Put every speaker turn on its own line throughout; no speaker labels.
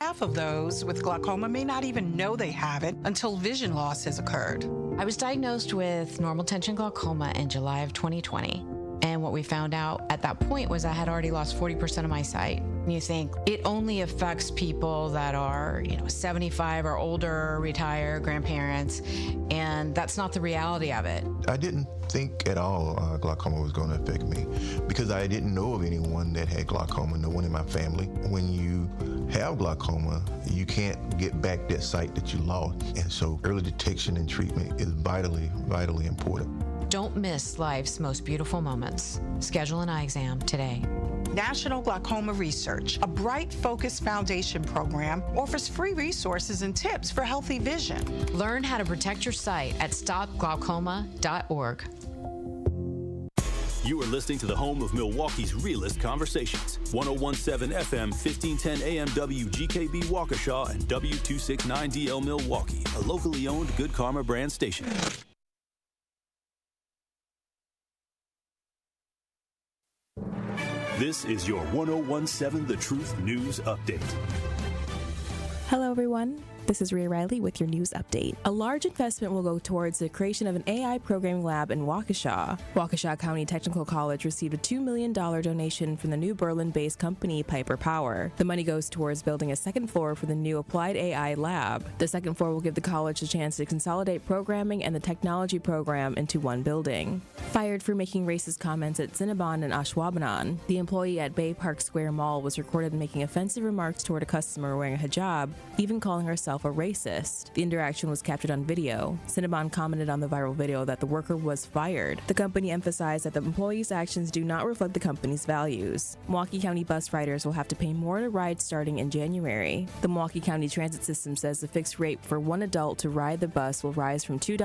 half of those with glaucoma may not even know they have it until vision loss has occurred.
I was diagnosed with normal tension glaucoma in July of 2020. And what we found out at that point was I had already lost 40% of my sight. And you think it only affects people that are, 75 or older, retired, grandparents, and that's not the reality of it.
I didn't think at all glaucoma was going to affect me because I didn't know of anyone that had glaucoma, no one in my family. When you have glaucoma, you can't get back that sight that you lost. And so early detection and treatment is vitally, vitally important.
Don't miss life's most beautiful moments. Schedule an eye exam today.
National Glaucoma Research, a Bright Focus Foundation program, offers free resources and tips for healthy vision.
Learn how to protect your sight at stopglaucoma.org.
You are listening to the home of Milwaukee's realest conversations. 1017 FM, 1510 AM WGKB Waukesha and W269DL Milwaukee, a locally owned Good Karma brand station. This is your 1017 The Truth News Update.
Hello, everyone. This is Rhea Riley with your news update. A large investment will go towards the creation of an AI programming lab in Waukesha. Waukesha County Technical College received a $2 million donation from the New Berlin-based company Piper Power. The money goes towards building a second floor for the new Applied AI lab. The second floor will give the college a chance to consolidate programming and the technology program into one building. Fired for making racist comments at Cinnabon and Ashwaubenon, the employee at Bay Park Square Mall was recorded making offensive remarks toward a customer wearing a hijab, even calling herself a racist. The interaction was captured on video. Cinnabon commented on the viral video that the worker was fired. The company emphasized that the employee's actions do not reflect the company's values. Milwaukee County bus riders will have to pay more to ride starting in January. The Milwaukee County Transit System says the fixed rate for one adult to ride the bus will rise from $2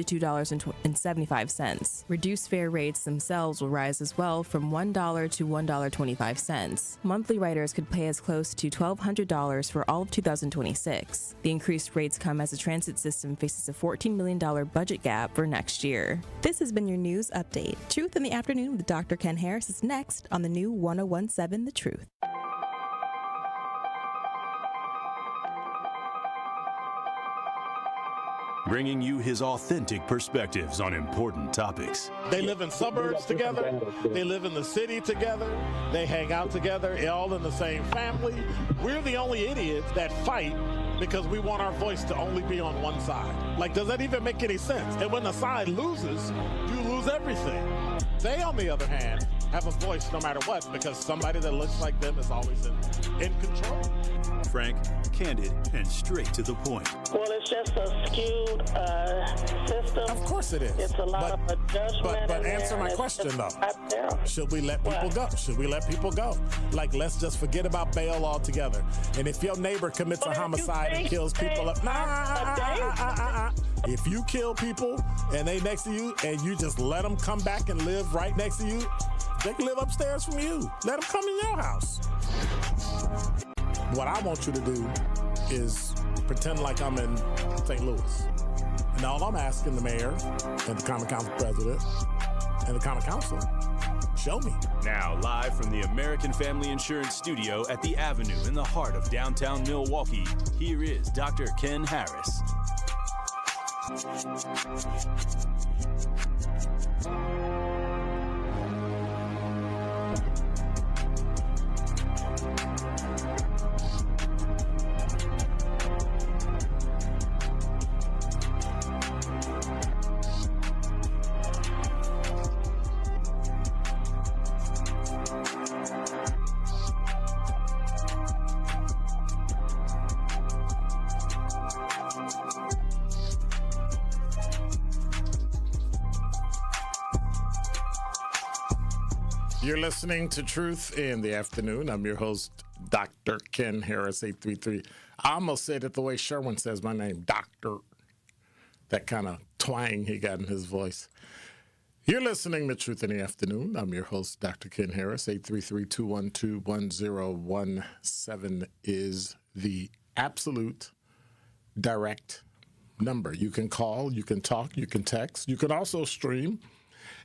to $2.75. Reduced fare rates themselves will rise as well from $1 to $1.25. Monthly riders could pay as close to $1,200 for all of 2026. The increased rates come as the transit system faces a $14 million budget gap for next year.
This has been your news update. Truth in the Afternoon with Dr. Ken Harris is next on the new 1017 The Truth.
Bringing you his authentic perspectives on important topics.
They live in suburbs together. They live in the city together. They hang out together, all in the same family. We're the only idiots that fight because we want our voice to only be on one side. Like, does that even make any sense? And when the side loses, you lose everything. They, on the other hand, have a voice no matter what because somebody that looks like them is always in control.
Frank, candid, and straight to the point.
Well, it's just a skewed system.
Of course it is.
It's a lot of judgment.
But answer my question, though. Should we let people go? Should we let people go? Like, let's just forget about bail altogether. And if your neighbor commits a homicide and kills people up, if you kill people and they next to you and you just let them come back and live right next to you, they can live upstairs from you. Let them come in your house. What I want you to do is pretend like I'm in St. Louis. And all I'm asking the mayor and the Common Council president and the Common Council, show me.
Now, live from the American Family Insurance Studio at the Avenue in the heart of downtown Milwaukee, here is Dr. Ken Harris.
You're listening to Truth in the Afternoon. I'm your host, Dr. Ken Harris, 833. I almost said it the way Sherwin says my name, Doctor. That kind of twang he got in his voice. You're listening to Truth in the Afternoon. I'm your host, Dr. Ken Harris. 833-212-1017 is the absolute direct number. You can call, you can talk, you can text. You can also stream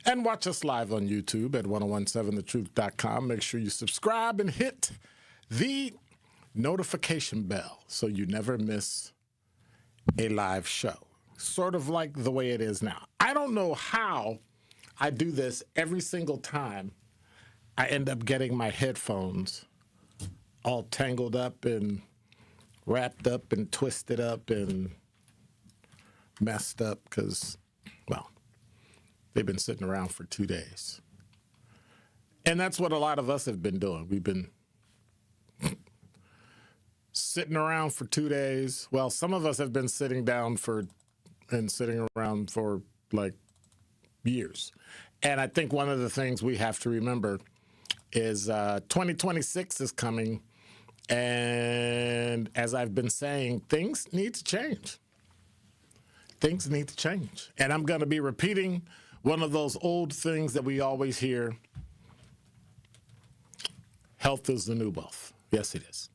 and watch us live on YouTube at 1017thetruth.com. Make sure you subscribe and hit the notification bell so you never miss a live show. Sort of like the way it is now. I don't know how I do this every single time I end up getting my headphones all tangled up and wrapped up and twisted up and messed up because, well, they've been sitting around for 2 days. And that's what a lot of us have been doing. We've been sitting around for 2 days. Well, some of us have been sitting around for like years. And I think one of the things we have to remember is 2026 is coming. And as I've been saying, things need to change. Things need to change. And I'm going to be repeating one of those old things that we always hear. Health is the new wealth. Yes, it is.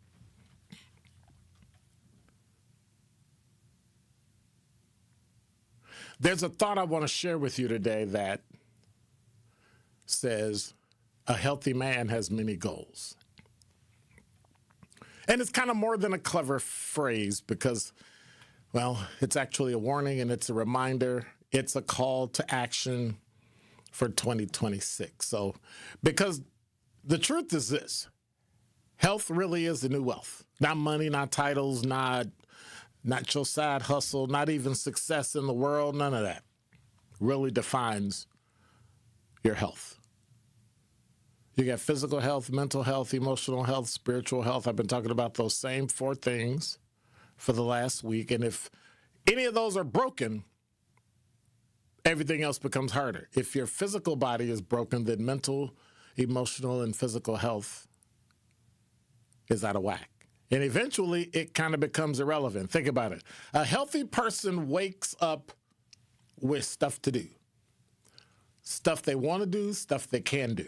There's a thought I want to share with you today that says a healthy man has many goals. And it's kind of more than a clever phrase because, well, it's actually a warning and it's a reminder. It's a call to action for 2026. So, because the truth is this, health really is the new wealth. Not money, not titles, not your side hustle, not even success in the world, none of that really defines your health. You got physical health, mental health, emotional health, spiritual health. I've been talking about those same 4 things for the last week. And if any of those are broken, everything else becomes harder. If your physical body is broken, then mental, emotional, and physical health is out of whack. And eventually, it kind of becomes irrelevant. Think about it. A healthy person wakes up with stuff to do. Stuff they want to do, stuff they can do.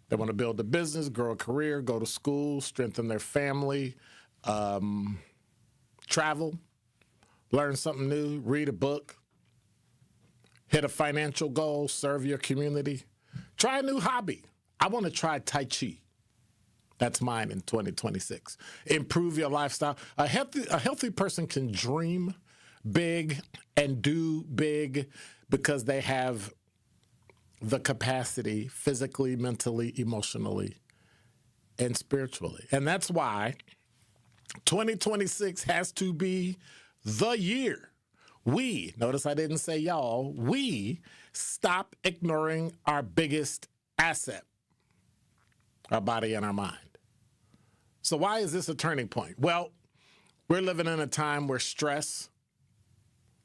They want to build a business, grow a career, go to school, strengthen their family, travel, learn something new, read a book, hit a financial goal, serve your community. Try a new hobby. I want to try Tai Chi. That's mine in 2026. Improve your lifestyle. A healthy person can dream big and do big because they have the capacity physically, mentally, emotionally, and spiritually. And that's why 2026 has to be the year notice I didn't say y'all, we stop ignoring our biggest asset, our body and our mind. So why is this a turning point? Well, we're living in a time where stress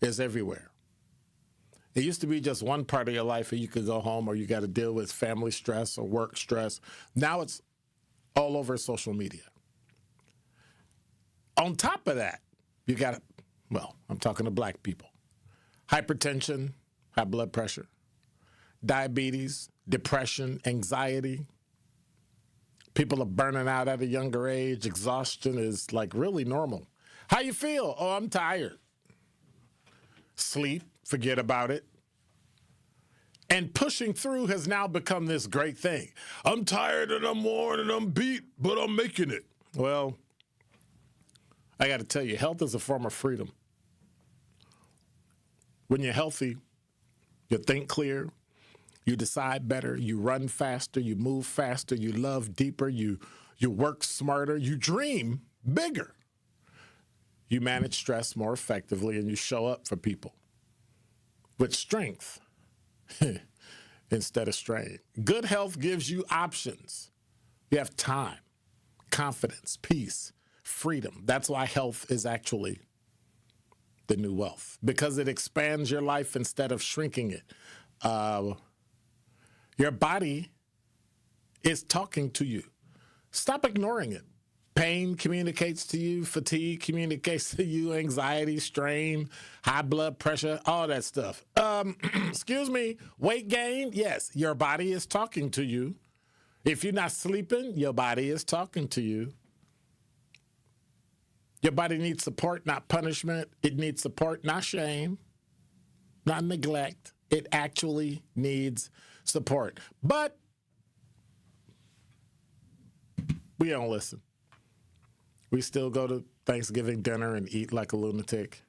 is everywhere. It used to be just one part of your life where you could go home or you got to deal with family stress or work stress. Now it's all over social media. On top of that, you got, well, I'm talking to black people, hypertension, high blood pressure, diabetes, depression, anxiety. People are burning out at a younger age. Exhaustion is like really normal. How you feel? Oh, I'm tired. Sleep, forget about it. And pushing through has now become this great thing. I'm tired and I'm worn and I'm beat, but I'm making it. Well, I got to tell you, health is a form of freedom. When you're healthy, you think clear, you decide better, you run faster, you move faster, you love deeper, you work smarter, you dream bigger. You manage stress more effectively, and you show up for people with strength instead of strain. Good health gives you options. You have time, confidence, peace, freedom. That's why health is actually the new wealth, because it expands your life instead of shrinking it. Your body is talking to you. Stop ignoring it. Pain communicates to you. Fatigue communicates to you. Anxiety, strain, high blood pressure, all that stuff. Excuse me, weight gain? Yes, your body is talking to you. If you're not sleeping, your body is talking to you. Your body needs support, not punishment. It needs support, not shame, not neglect. It actually needs support. But We don't listen. We still go to Thanksgiving dinner and eat like a lunatic.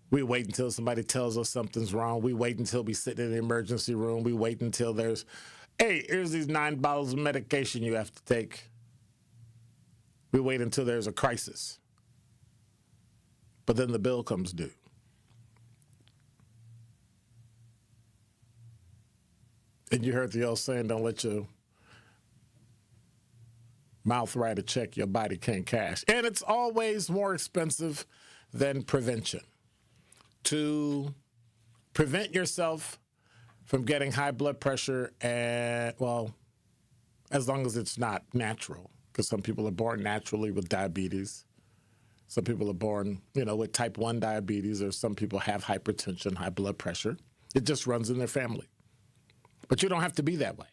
We wait until somebody tells us something's wrong. We wait until we sit in the emergency room. We wait until there's, hey, here's these 9 bottles of medication you have to take. We wait until there's a crisis. But then the bill comes due. And you heard the old saying, don't let your mouth write a check your body can't cash. And it's always more expensive than prevention. To prevent yourself from getting high blood pressure, and, well, as long as it's not natural, because some people are born naturally with diabetes. Some people are born, with type 1 diabetes, or some people have hypertension, high blood pressure. It just runs in their family. But you don't have to be that way.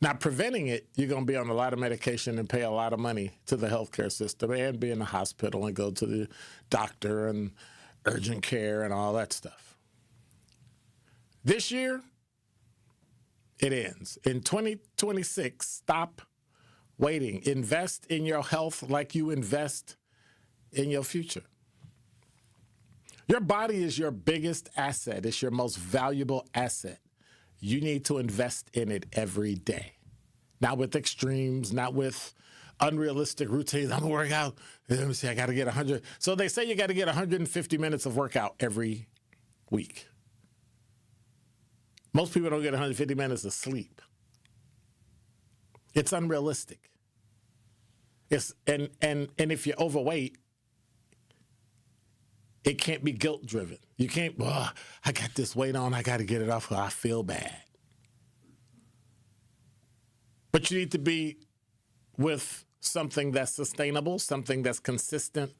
Now, preventing it, you're going to be on a lot of medication and pay a lot of money to the healthcare system and be in the hospital and go to the doctor and urgent care and all that stuff. This year, it ends. In 2026, stop waiting. Invest in your health like you invest in your future. Your body is your biggest asset. It's your most valuable asset. You need to invest in it every day. Not with extremes, not with unrealistic routines. I'm going to work out. Let me see, I got to get 100. So they say you got to get 150 minutes of workout every week. Most people don't get 150 minutes of sleep. It's unrealistic. And if you're overweight, it can't be guilt-driven. You can't, I got this weight on, I got to get it off, or I feel bad. But you need to be with something that's sustainable, something that's consistent,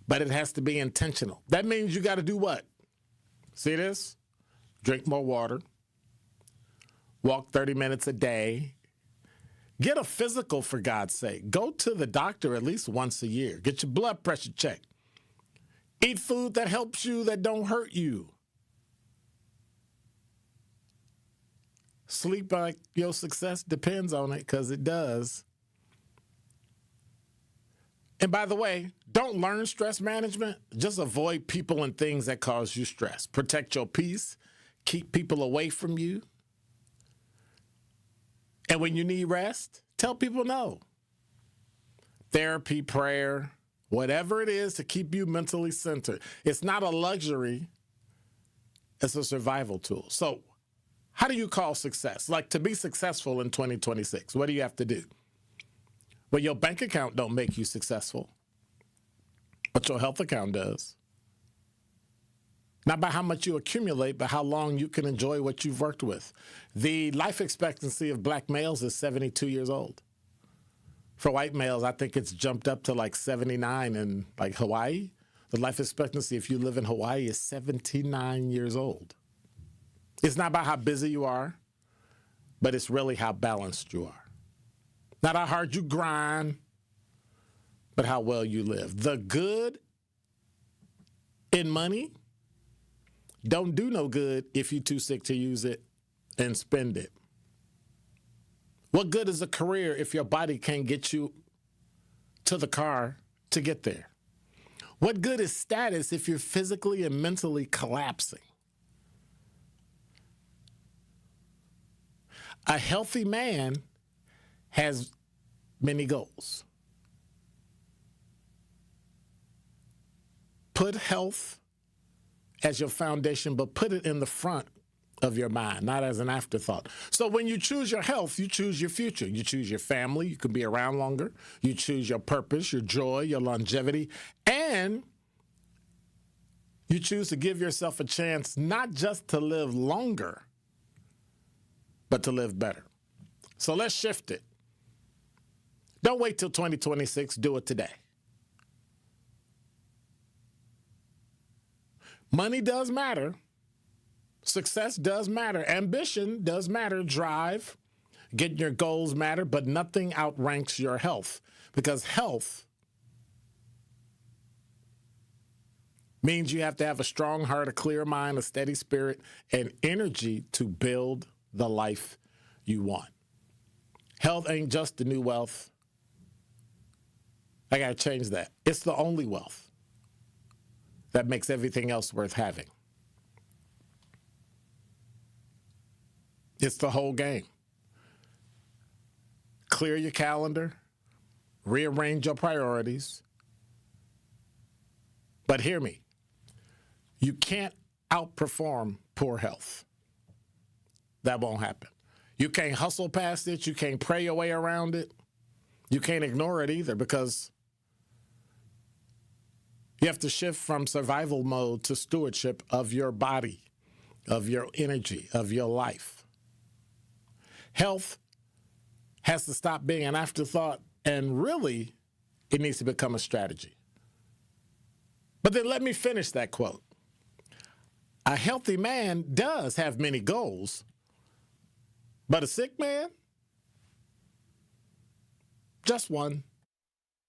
but it has to be intentional. That means you got to do what? See this? Drink more water. Walk 30 minutes a day. Get a physical, for God's sake. Go to the doctor at least once a year. Get your blood pressure checked. Eat food that helps you, that don't hurt you. Sleep like your success depends on it, because it does. And by the way, don't learn stress management. Just avoid people and things that cause you stress. Protect your peace. Keep people away from you. And when you need rest, tell people no. Therapy, prayer, whatever it is to keep you mentally centered. It's not a luxury. It's a survival tool. So how do you call success? Like, to be successful in 2026, what do you have to do? Well, your bank account don't make you successful, but your health account does. Not by how much you accumulate, but how long you can enjoy what you've worked with. The life expectancy of black males is 72 years old. For white males, I think it's jumped up to like 79 in like Hawaii. The life expectancy, if you live in Hawaii, is 79 years old. It's not about how busy you are, but it's really how balanced you are. Not how hard you grind, but how well you live. The good in money don't do no good if you're too sick to use it and spend it. What good is a career if your body can't get you to the car to get there? What good is status if you're physically and mentally collapsing? A healthy man has many goals. Put health as your foundation, but put it in the front of your mind, not as an afterthought. So when you choose your health, you choose your future. You choose your family. You can be around longer. You choose your purpose, your joy, your longevity, and you choose to give yourself a chance not just to live longer, but to live better. So let's shift it. Don't wait till 2026. Do it today. Money does matter. Success does matter. Ambition does matter. Drive, getting your goals matter, but nothing outranks your health, because health means you have to have a strong heart, a clear mind, a steady spirit, and energy to build the life you want. Health ain't just the new wealth. I got to change that. It's the only wealth that makes everything else worth having. It's the whole game. Clear your calendar, rearrange your priorities. But hear me, you can't outperform poor health. That won't happen. You can't hustle past it. You can't pray your way around it. You can't ignore it either, because you have to shift from survival mode to stewardship of your body, of your energy, of your life. Health has to stop being an afterthought, and really, it needs to become a strategy. But then let me finish that quote. A healthy man does have many goals, but a sick man, just one.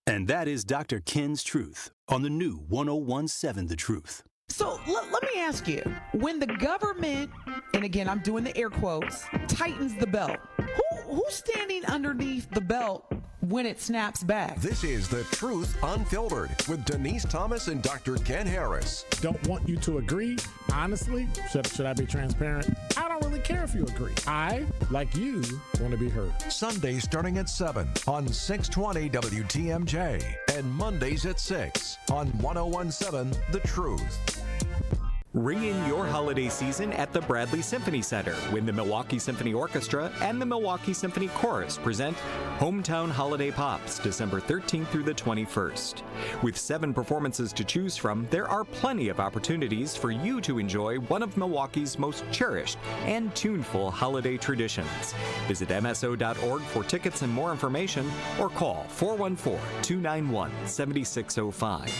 And that is Dr. Ken's Truth on the new 1017 The Truth.
So let me ask you, when the government, and again, I'm doing the air quotes, tightens the belt, who's standing underneath the belt when it snaps back?
This is The Truth Unfiltered with Denise Thomas and Dr. Ken Harris.
Don't want you to agree. Honestly, should I be transparent? I don't really care if you agree. I, like you, want to be heard.
Sundays starting at 7 on 620 WTMJ and Mondays at 6 on 1017 The Truth.
Ring in your holiday season at the Bradley Symphony Center when the Milwaukee Symphony Orchestra and the Milwaukee Symphony Chorus present Hometown Holiday Pops, December 13th through the 21st. With 7 performances to choose from, there are plenty of opportunities for you to enjoy one of Milwaukee's most cherished and tuneful holiday traditions. Visit MSO.org for tickets and more information, or call 414-291-7605.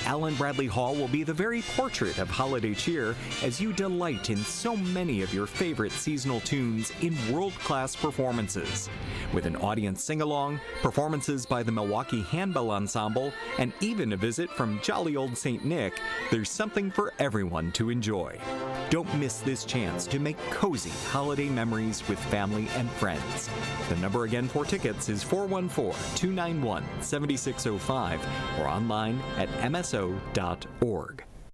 Allen Bradley Hall will be the very portrait of holiday cheer as you delight in so many of your favorite seasonal tunes in world-class performances. With an audience sing-along, performances by the Milwaukee Handbell Ensemble, and even a visit from jolly old St. Nick, there's something for everyone to enjoy. Don't miss this chance to make cozy holiday memories with family and friends. The number again for tickets is 414-291-7605 or online at MSO.org.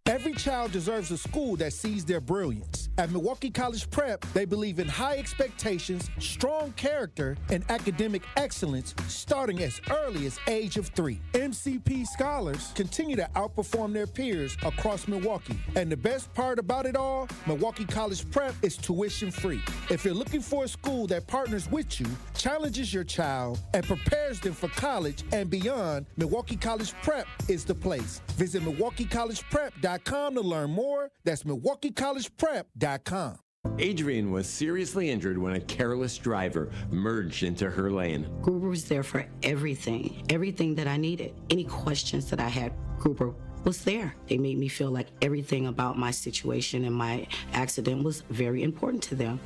Every child deserves a school that sees their brilliance. At Milwaukee College Prep, they believe in high expectations, strong character, and academic excellence starting as early as age of 3. MCP scholars continue to outperform their peers across Milwaukee. And the best part about it all, Milwaukee College Prep is tuition free. If you're looking for a school that partners with you, challenges your child, and prepares them for college and beyond, Milwaukee College Prep is the place. Visit MilwaukeeCollegePrep.com to learn more. That's MilwaukeeCollegePrep.com.
Adrienne was seriously injured when a careless driver merged into her lane.
Gruber was there for everything that I needed. Any questions that I had, Gruber was there. They made me feel like everything about my situation and my accident was very important to them,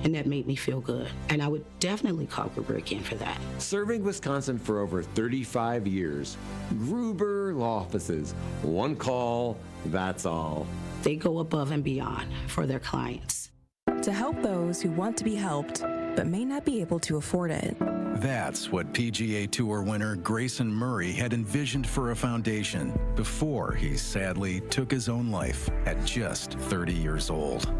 and that made me feel good. And I would definitely call Gruber again for that.
Serving Wisconsin for over 35 years, Gruber Law Offices. One call, that's all.
They go above and beyond for their clients.
To help those who want to be helped, but may not be able to afford it.
That's what PGA Tour winner Grayson Murray had envisioned for a foundation before he sadly took his own life at just 30 years old.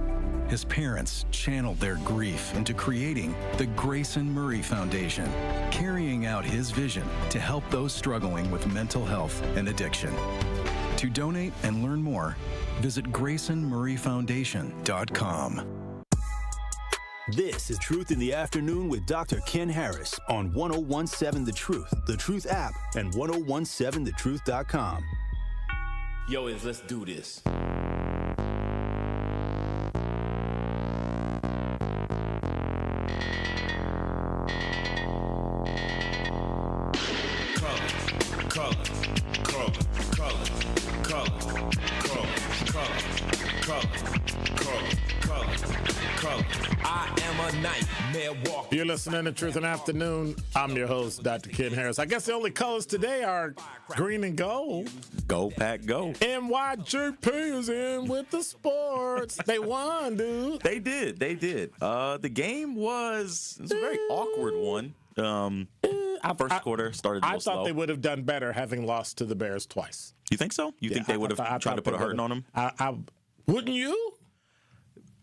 His parents channeled their grief into creating the Grayson Murray Foundation, carrying out his vision to help those struggling with mental health and addiction. To donate and learn more, visit GraysonMurrayFoundation.com.
This is Truth in the Afternoon with Dr. Ken Harris on 1017 The Truth app, and 1017thetruth.com.
Yo, let's do this.
I am a knight,
You're listening to Truth in Afternoon. I'm your host, Dr. Ken Harris. I guess the only colors today are green and gold.
Go, Pack, go.
NYGP is in with the sports. They won, dude.
They did. The game was a very awkward one. First quarter started a little slow.
I thought they would have done better having lost to the Bears twice.
You think so? You think they would have tried to put a hurting on them?
Wouldn't you?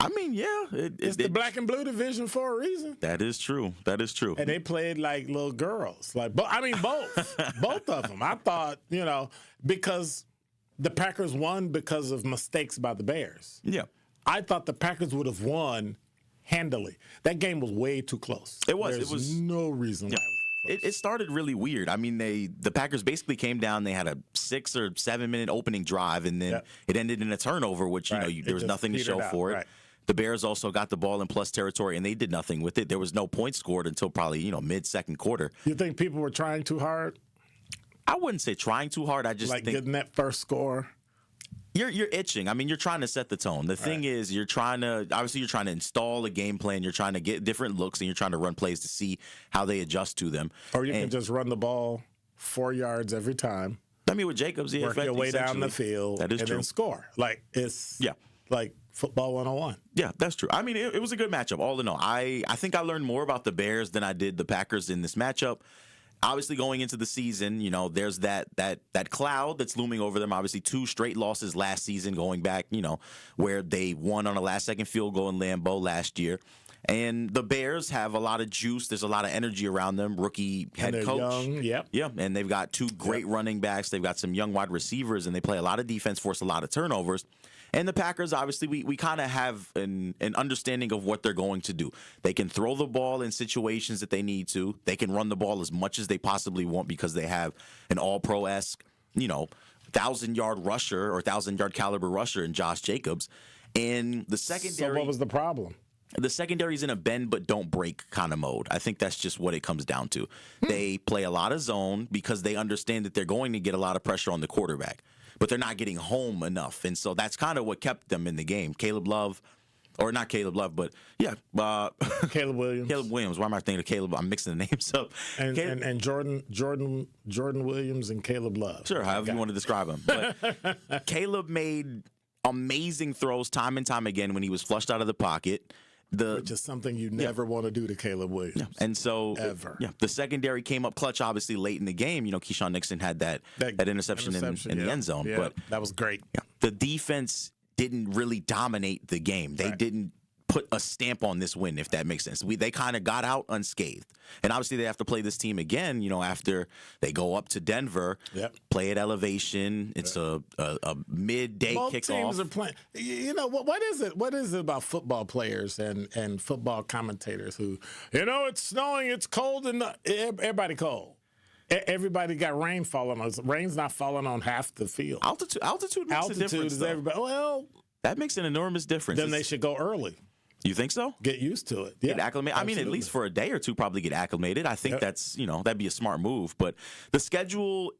I mean, yeah.
It's the black and blue division for a reason.
That is true. And
they played like little girls. Both. Both of them. I thought, because the Packers won because of mistakes by the Bears.
Yeah.
I thought the Packers would have won handily. That game was way too close.
It was.
There's no reason why it was that close.
It started really weird. I mean, the Packers basically came down. They had a 6 or 7 minute opening drive, and then it ended in a turnover, which there was nothing to show for it.
Right.
The Bears also got the ball in plus territory, and they did nothing with it. There was no points scored until probably mid-second quarter.
You think people were trying too hard?
I wouldn't say trying too hard. I just think
getting that first score.
You're itching. I mean, you're trying to set the tone. The thing is, you're trying to install a game plan. You're trying to get different looks, and you're trying to run plays to see how they adjust to them.
Or you can just run the ball 4 yards every time.
I mean, with Jacobs,
work your way down the field,
that is
and
true.
Then score. Like football 101.
Yeah, that's true. I mean, it was a good matchup, all in all. I think I learned more about the Bears than I did the Packers in this matchup. Obviously, going into the season, there's that cloud that's looming over them. Obviously, 2 straight losses last season, going back, where they won on a last-second field goal in Lambeau last year. And the Bears have a lot of juice. There's a lot of energy around them. Rookie head coach.
Young, yep.
Yeah, and they've got 2 great running backs. They've got some young wide receivers, and they play a lot of defense, force a lot of turnovers. And the Packers, obviously, we kind of have an understanding of what they're going to do. They can throw the ball in situations that they need to. They can run the ball as much as they possibly want because they have an all-pro-esque, 1,000-yard rusher or 1,000-yard caliber rusher in Josh Jacobs. And the secondary...
So what was the problem?
The secondary's in a bend but don't break kind of mode. I think that's just what it comes down to. They play a lot of zone because they understand that they're going to get a lot of pressure on the quarterback, but they're not getting home enough. And so that's kind of what kept them in the game. Caleb Williams. Caleb Williams. Why am I thinking of Caleb? I'm mixing the names up.
And Jordan Williams and Caleb Love.
Sure, however you want to describe him. But Caleb made amazing throws time and time again when he was flushed out of the pocket.
Which is something you never want to do to Caleb Williams.
Yeah. And so,
ever.
The secondary came up clutch, obviously, late in the game. Keyshawn Nixon had that interception in the end zone.
Yeah,
but
that was great.
Yeah, the defense didn't really dominate the game. They didn't put a stamp on this win, if that makes sense. They kind of got out unscathed. And obviously they have to play this team again, after they go up to Denver, play at elevation. It's a midday
Both
kickoff.
Teams are playing. What is it? What is it about football players and football commentators who, it's snowing, it's cold, and everybody cold. Everybody got rain falling on. Rain's not falling on half the field.
Altitude makes a difference.
Is everybody. Well,
that makes an enormous difference.
Then they should go early.
You think so?
Get used to it. Yeah,
get acclimated. I mean, at least for a day or two, probably get acclimated. I think that's, that'd be a smart move. But the schedule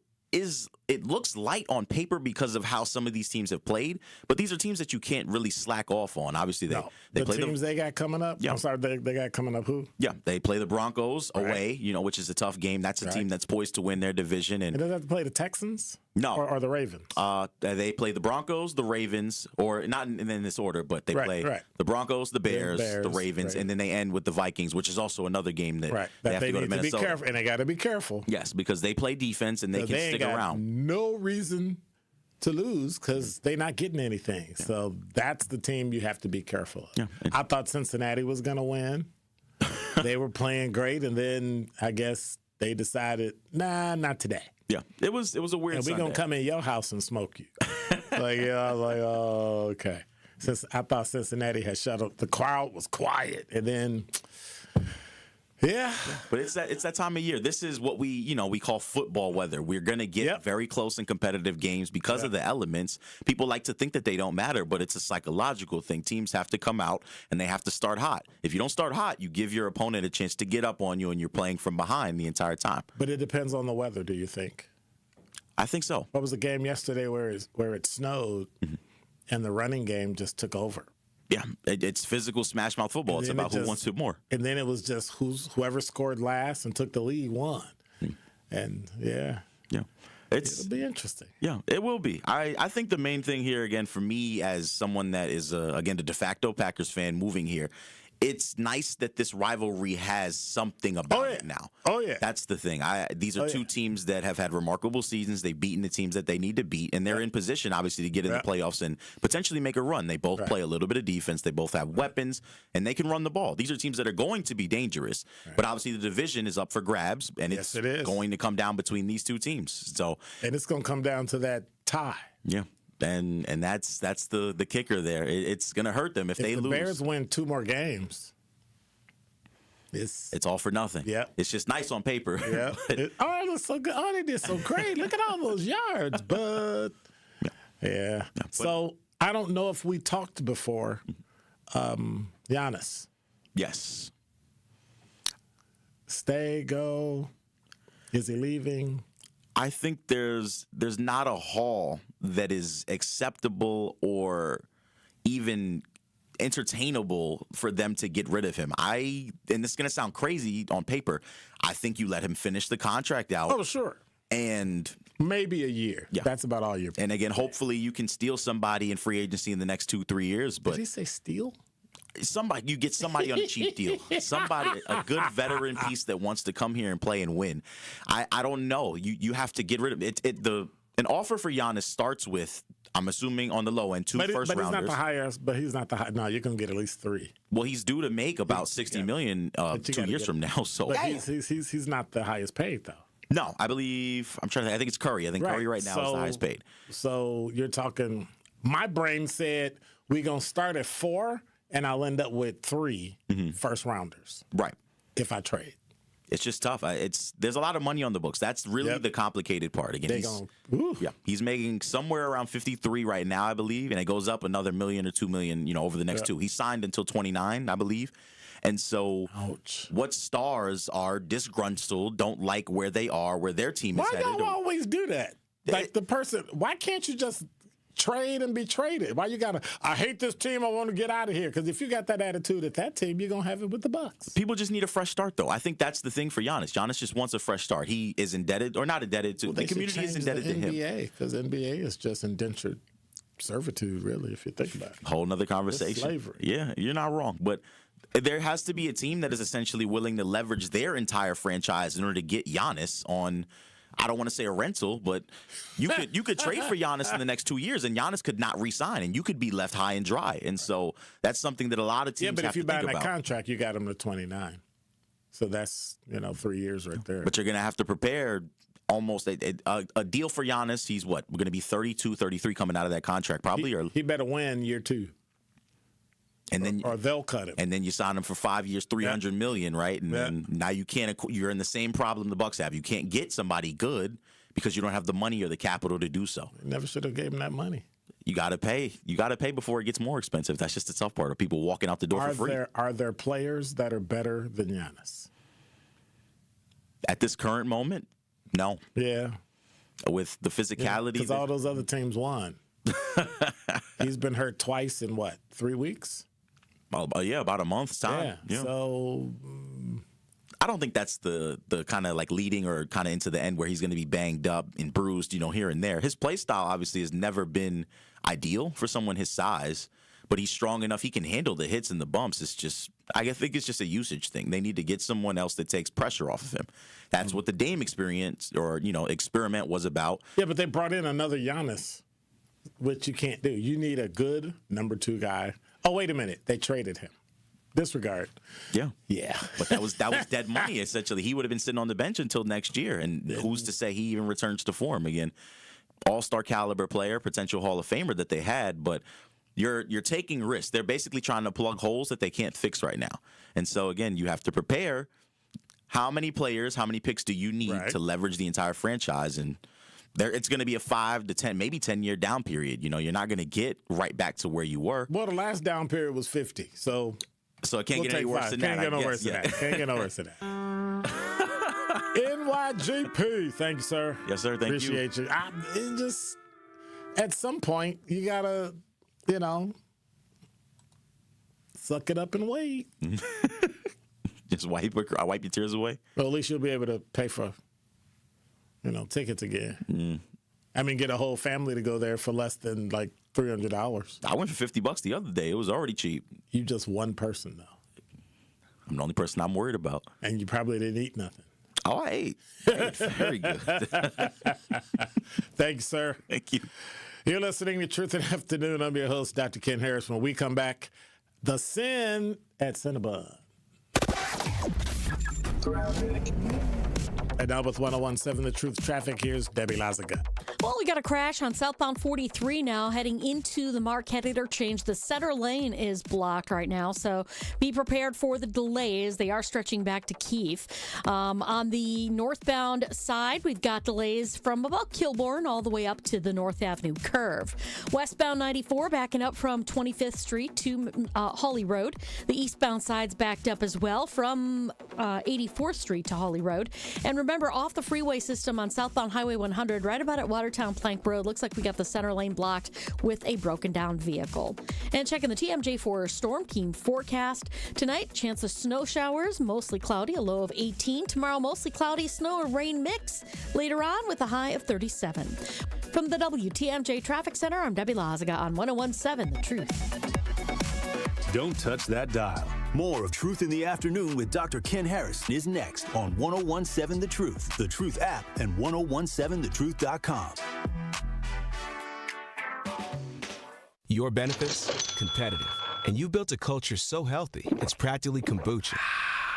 it looks light on paper because of how some of these teams have played. But these are teams that you can't really slack off on. Obviously, they play
teams they got coming up. Yeah. I'm sorry, they got coming up who?
Yeah, they play the Broncos away, which is a tough game. That's a team that's poised to win their division. And
does they have to play the Texans?
No.
Or the Ravens?
They play the Broncos, the Ravens, or not in this order, but they play the Broncos, the Bears, the Ravens, and then they end with the Vikings, which is also another game that they have to go to Minnesota.
Be careful, and they got to be careful.
Yes, because they play defense and they can stick around.
No reason to lose because they're not getting anything. Yeah. So that's the team you have to be careful of. Yeah. I thought Cincinnati was going to win. They were playing great, and then I guess they decided, nah, not today.
Yeah, it was a weird.
And we're gonna come in your house and smoke you. I was like, oh, okay. Since I thought Cincinnati had shut up, the crowd was quiet, and then,
But it's that time of year. This is what we call football weather. We're gonna get very close and competitive games because of the elements. People like to think that they don't matter, but it's a psychological thing. Teams have to come out and they have to start hot. If you don't start hot, you give your opponent a chance to get up on you, and you're playing from behind the entire time.
But it depends on the weather. Do you think?
I think so.
What was the game yesterday where it snowed, and the running game just took over?
Yeah, it's physical smash mouth football. It's about who wants it more.
And then it was just whoever scored last and took the lead won. And
yeah,
it'll be interesting.
Yeah, it will be. I think the main thing here, again, for me as someone that is again the de facto Packers fan moving here, it's nice that this rivalry has something about it now.
Oh, yeah.
That's the thing. These are two teams that have had remarkable seasons. They've beaten the teams that they need to beat, and they're in position, obviously, to get in the playoffs and potentially make a run. They both play a little bit of defense. They both have weapons, and they can run the ball. These are teams that are going to be dangerous, but obviously the division is up for grabs, and it's going to come down between these two teams.
And it's going to come down to that tie.
Yeah. And that's the kicker there. It's going to hurt them if they lose.
If the Bears win 2 more games,
it's all for nothing.
Yeah,
it's just nice on paper.
Yeah. It looks so good. Oh, they did so great. Look at all those yards, but So I don't know if we talked before. Giannis.
Yes.
Stay, go. Is he leaving?
I think there's not a haul that is acceptable or even entertainable for them to get rid of him. And this is going to sound crazy on paper, I think you let him finish the contract out.
Oh, sure.
And
maybe a year.
Yeah.
That's about all you're.
And again, hopefully you can steal somebody in free agency in the next 2-3 years. But
did he say steal?
You get somebody on a cheap deal. Somebody, a good veteran piece that wants to come here and play and win. I don't know. You have to get rid of it. An offer for Giannis starts with, I'm assuming on the low end, 2 first rounders.
But he's not the highest. But he's not the high. No, you're gonna get at least 3.
Well, he's due to make about $60 million 2 years from now. So,
but he's not the highest paid though.
No, I believe I'm trying to. I think it's Curry. I think Curry right now is the highest paid.
So you're talking. My brain said we're gonna start at 4. And I'll end up with 3 first rounders.
Right.
If I trade.
It's just tough. There's a lot of money on the books. That's really the complicated part. Again, he's making somewhere around 53 right now, I believe, and it goes up another $1 million or $2 million, over the next 2. He signed until 29, I believe. And so what stars are disgruntled, don't like where they are, where their team is headed.
Why y'all always do that? Like the person, why can't you just trade and be traded? Why you gotta, I hate this team, I want to get out of here? Because if you got that attitude at that team, you're going to have it with the Bucks.
People just need a fresh start, though. I think that's the thing for Giannis. Giannis just wants a fresh start. He is indebted, or not indebted to, the community is indebted to him.
Because NBA is just indentured servitude, really, if you think about it.
Whole nother conversation.
It's slavery.
Yeah, you're not wrong. But there has to be a team that is essentially willing to leverage their entire franchise in order to get Giannis on, I don't want to say a rental, but you could trade for Giannis in the next 2 years, and Giannis could not re-sign, and you could be left high and dry. And so that's something that a lot of teams have to think about.
Yeah, but if you buy that contract, you got him to 29. So that's 3 years right there.
But you're going to have to prepare almost a deal for Giannis. He's what? We're going to be 32, 33 coming out of that contract probably.
He better win year 2.
And then,
or they'll cut him.
And then you sign him for 5 years, $300 million, right? And then now you can't. You're in the same problem the Bucks have. You can't get somebody good because you don't have the money or the capital to do so.
Never should have gave him that money.
You got to pay. You got to pay before it gets more expensive. That's just the tough part of people walking out the door for free.
Are there players that are better than Giannis?
At this current moment, no.
Yeah.
With the physicality.
Because all those other teams won. He's been hurt twice in 3 weeks?
About a month's time.
Yeah. So
I don't think that's the kind of like leading or kind of into the end where he's going to be banged up and bruised, here and there. His play style obviously has never been ideal for someone his size, but he's strong enough. He can handle the hits and the bumps. It's just, I think it's just a usage thing. They need to get someone else that takes pressure off of him. That's what the Dame experience or, experiment was about.
Yeah, but they brought in another Giannis, which you can't do. You need a good number 2 guy. Oh, wait a minute. They traded him. Disregard.
Yeah.
Yeah.
But that was dead money, essentially. He would have been sitting on the bench until next year. And who's to say he even returns to form again? All-star caliber player, potential Hall of Famer that they had, but you're taking risks. They're basically trying to plug holes that they can't fix right now. And so, again, you have to prepare. How many players, how many picks do you need to leverage the entire franchise? And it's going to be a 5 to 10, maybe 10-year down period. You're not going to get right back to where you were.
Well, the last down period was 50, so
it can't get any worse than that.
Can't get no worse than that. Can't get no worse than that. NYGP, thank you, sir.
Yes, sir. Thank you.
Appreciate you. It just at some point you gotta, suck it up and wait.
Just wipe your tears away?
Well, at least you'll be able to pay for, tickets again. I mean, get a whole family to go there for less than like $300.
I went for $50 the other day. It was already cheap.
You just one person, though.
I'm the only person I'm worried about.
And you probably didn't eat nothing.
Oh, I ate. Very good.
Thanks, sir.
Thank you.
You're listening to Truth in the Afternoon. I'm your host, Dr. Ken Harris. When we come back, the sin at Cinnabon. And now with 101.7 The Truth Traffic, here's Debbie Lazaga.
Well, we got a crash on southbound 43 now, heading into the Marquette interchange. The center lane is blocked right now, so be prepared for the delays. They are stretching back to Keefe. On the northbound side, we've got delays from about Kilbourne all the way up to the North Avenue curve. Westbound 94 backing up from 25th Street to Hawley Road. The eastbound side's backed up as well from 84th Street to Hawley Road. And remember, off the freeway system on southbound Highway 100, right about at Watertown Plank Road, looks like we got the center lane blocked with a broken down vehicle. And checking the TMJ for Storm Team forecast. Tonight, chance of snow showers, mostly cloudy, a low of 18. Tomorrow, mostly cloudy, snow and rain mix. Later on, with a high of 37. From the WTMJ Traffic Center, I'm Debbie Lazaga on 101.7 The Truth.
Don't touch that dial. More of Truth in the Afternoon with Dr. Ken Harris is next on 101.7 The Truth, The Truth app, and 1017thetruth.com.
Your benefits? Competitive. And you built a culture so healthy, it's practically kombucha.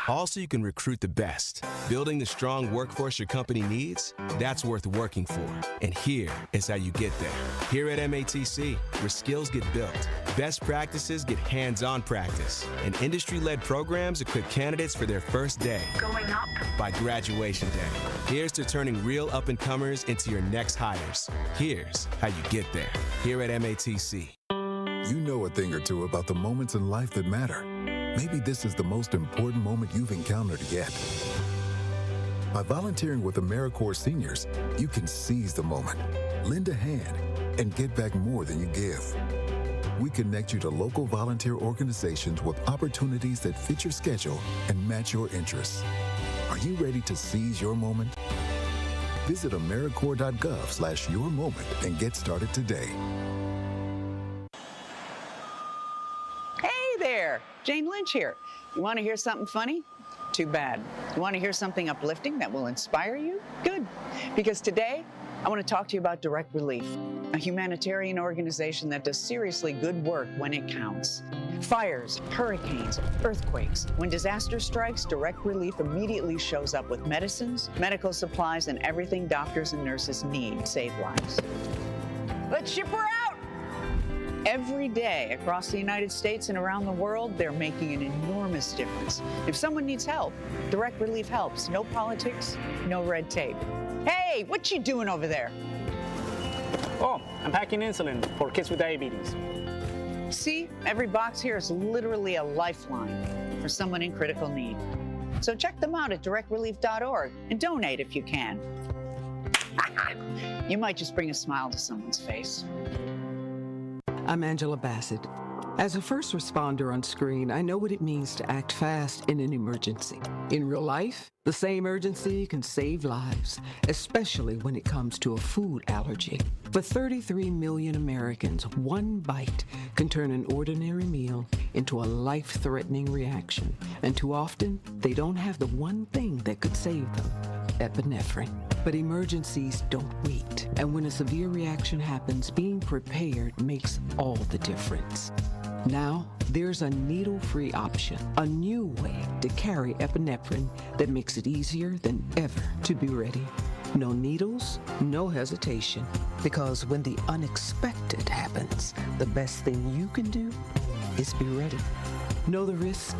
Also, you can recruit the best. Building the strong workforce your company needs? That's worth working for. And here is how you get there. Here at MATC, where skills get built, best practices get hands-on practice, and industry-led programs equip candidates for their first day. Going up. By graduation day. Here's to turning real up-and-comers into your next hires. Here's how you get there. Here at MATC.
You know a thing or two about the moments in life that matter. Maybe this is the most important moment you've encountered yet. By volunteering with AmeriCorps Seniors, you can seize the moment, lend a hand, and get back more than you give. We connect you to local volunteer organizations with opportunities that fit your schedule and match your interests. Are you ready to seize your moment? Visit AmeriCorps.gov/yourmoment and get started today.
Jane Lynch here. You want to hear something funny? Too bad. You want to hear something uplifting that will inspire you? Good. Because today, I want to talk to you about Direct Relief, a humanitarian organization that does seriously good work when it counts. Fires, hurricanes, earthquakes. When disaster strikes, Direct Relief immediately shows up with medicines, medical supplies, and everything doctors and nurses need to save lives. Let's ship her out! Every day across the United States and around the world, they're making an enormous difference. If someone needs help, Direct Relief helps. No politics, no red tape. Hey, what you doing over there?
Oh, I'm packing insulin for kids with diabetes.
See, every box here is literally a lifeline for someone in critical need. So check them out at directrelief.org and donate if you can. You might just bring a smile to someone's face.
I'm Angela Bassett. As a first responder on screen, I know what it means to act fast in an emergency. In real life, the same urgency can save lives, especially when it comes to a food allergy. For 33 million Americans, one bite can turn an ordinary meal into a life-threatening reaction. And too often, they don't have the one thing that could save them: epinephrine. But emergencies don't wait. And when a severe reaction happens, being prepared makes all the difference. Now, there's a needle-free option, a new way to carry epinephrine that makes it easier than ever to be ready. No needles, no hesitation. Because when the unexpected happens, the best thing you can do is be ready. Know the risk,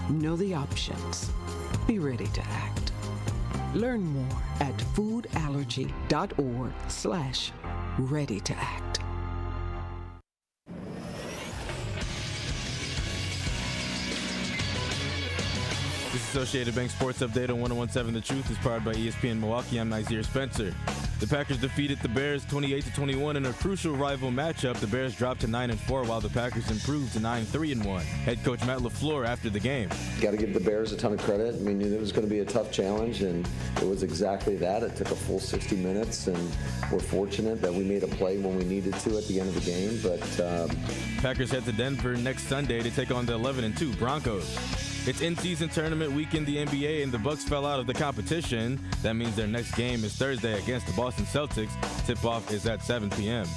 know the options. Be ready to act. Learn more at foodallergy.org/ready-to-act.
This Associated Bank Sports Update on 101.7 The Truth is powered by ESPN Milwaukee. I'm Nazir Spencer.
The Packers defeated the Bears 28-21 in a crucial rival matchup. The Bears dropped to 9-4 while the Packers improved to 9-3-1. Head coach Matt LaFleur after the game.
Got to give the Bears a ton of credit. We knew it was going to be a tough challenge, and it was exactly that. It took a full 60 minutes, and we're fortunate that we made a play when we needed to at the end of the game. But
Packers head to Denver next Sunday to take on the 11-2 Broncos. It's in-season tournament week in the NBA, and the Bucks fell out of the competition. That means their next game is Thursday against the Boston Celtics. Tip-off is at 7 p.m.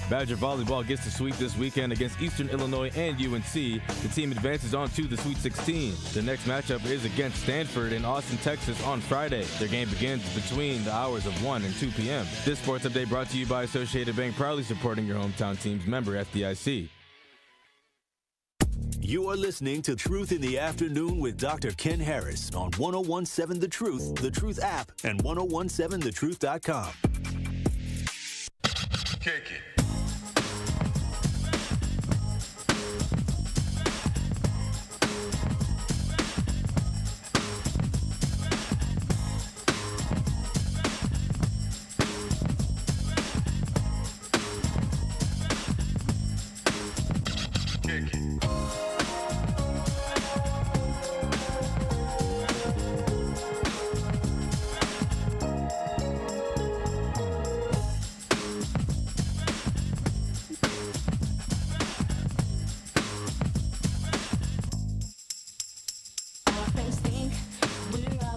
Badger Volleyball gets the sweep this weekend against Eastern Illinois and UNC. The team advances on to the Sweet 16. Their next matchup is against Stanford in Austin, Texas on Friday. Their game begins between the hours of 1 and 2 p.m. This sports update brought to you by Associated Bank, proudly supporting your hometown teams, member FDIC.
You are listening to Truth in the Afternoon with Dr. Ken Harris on 1017 The Truth app, and 1017thetruth.com.
Kick it.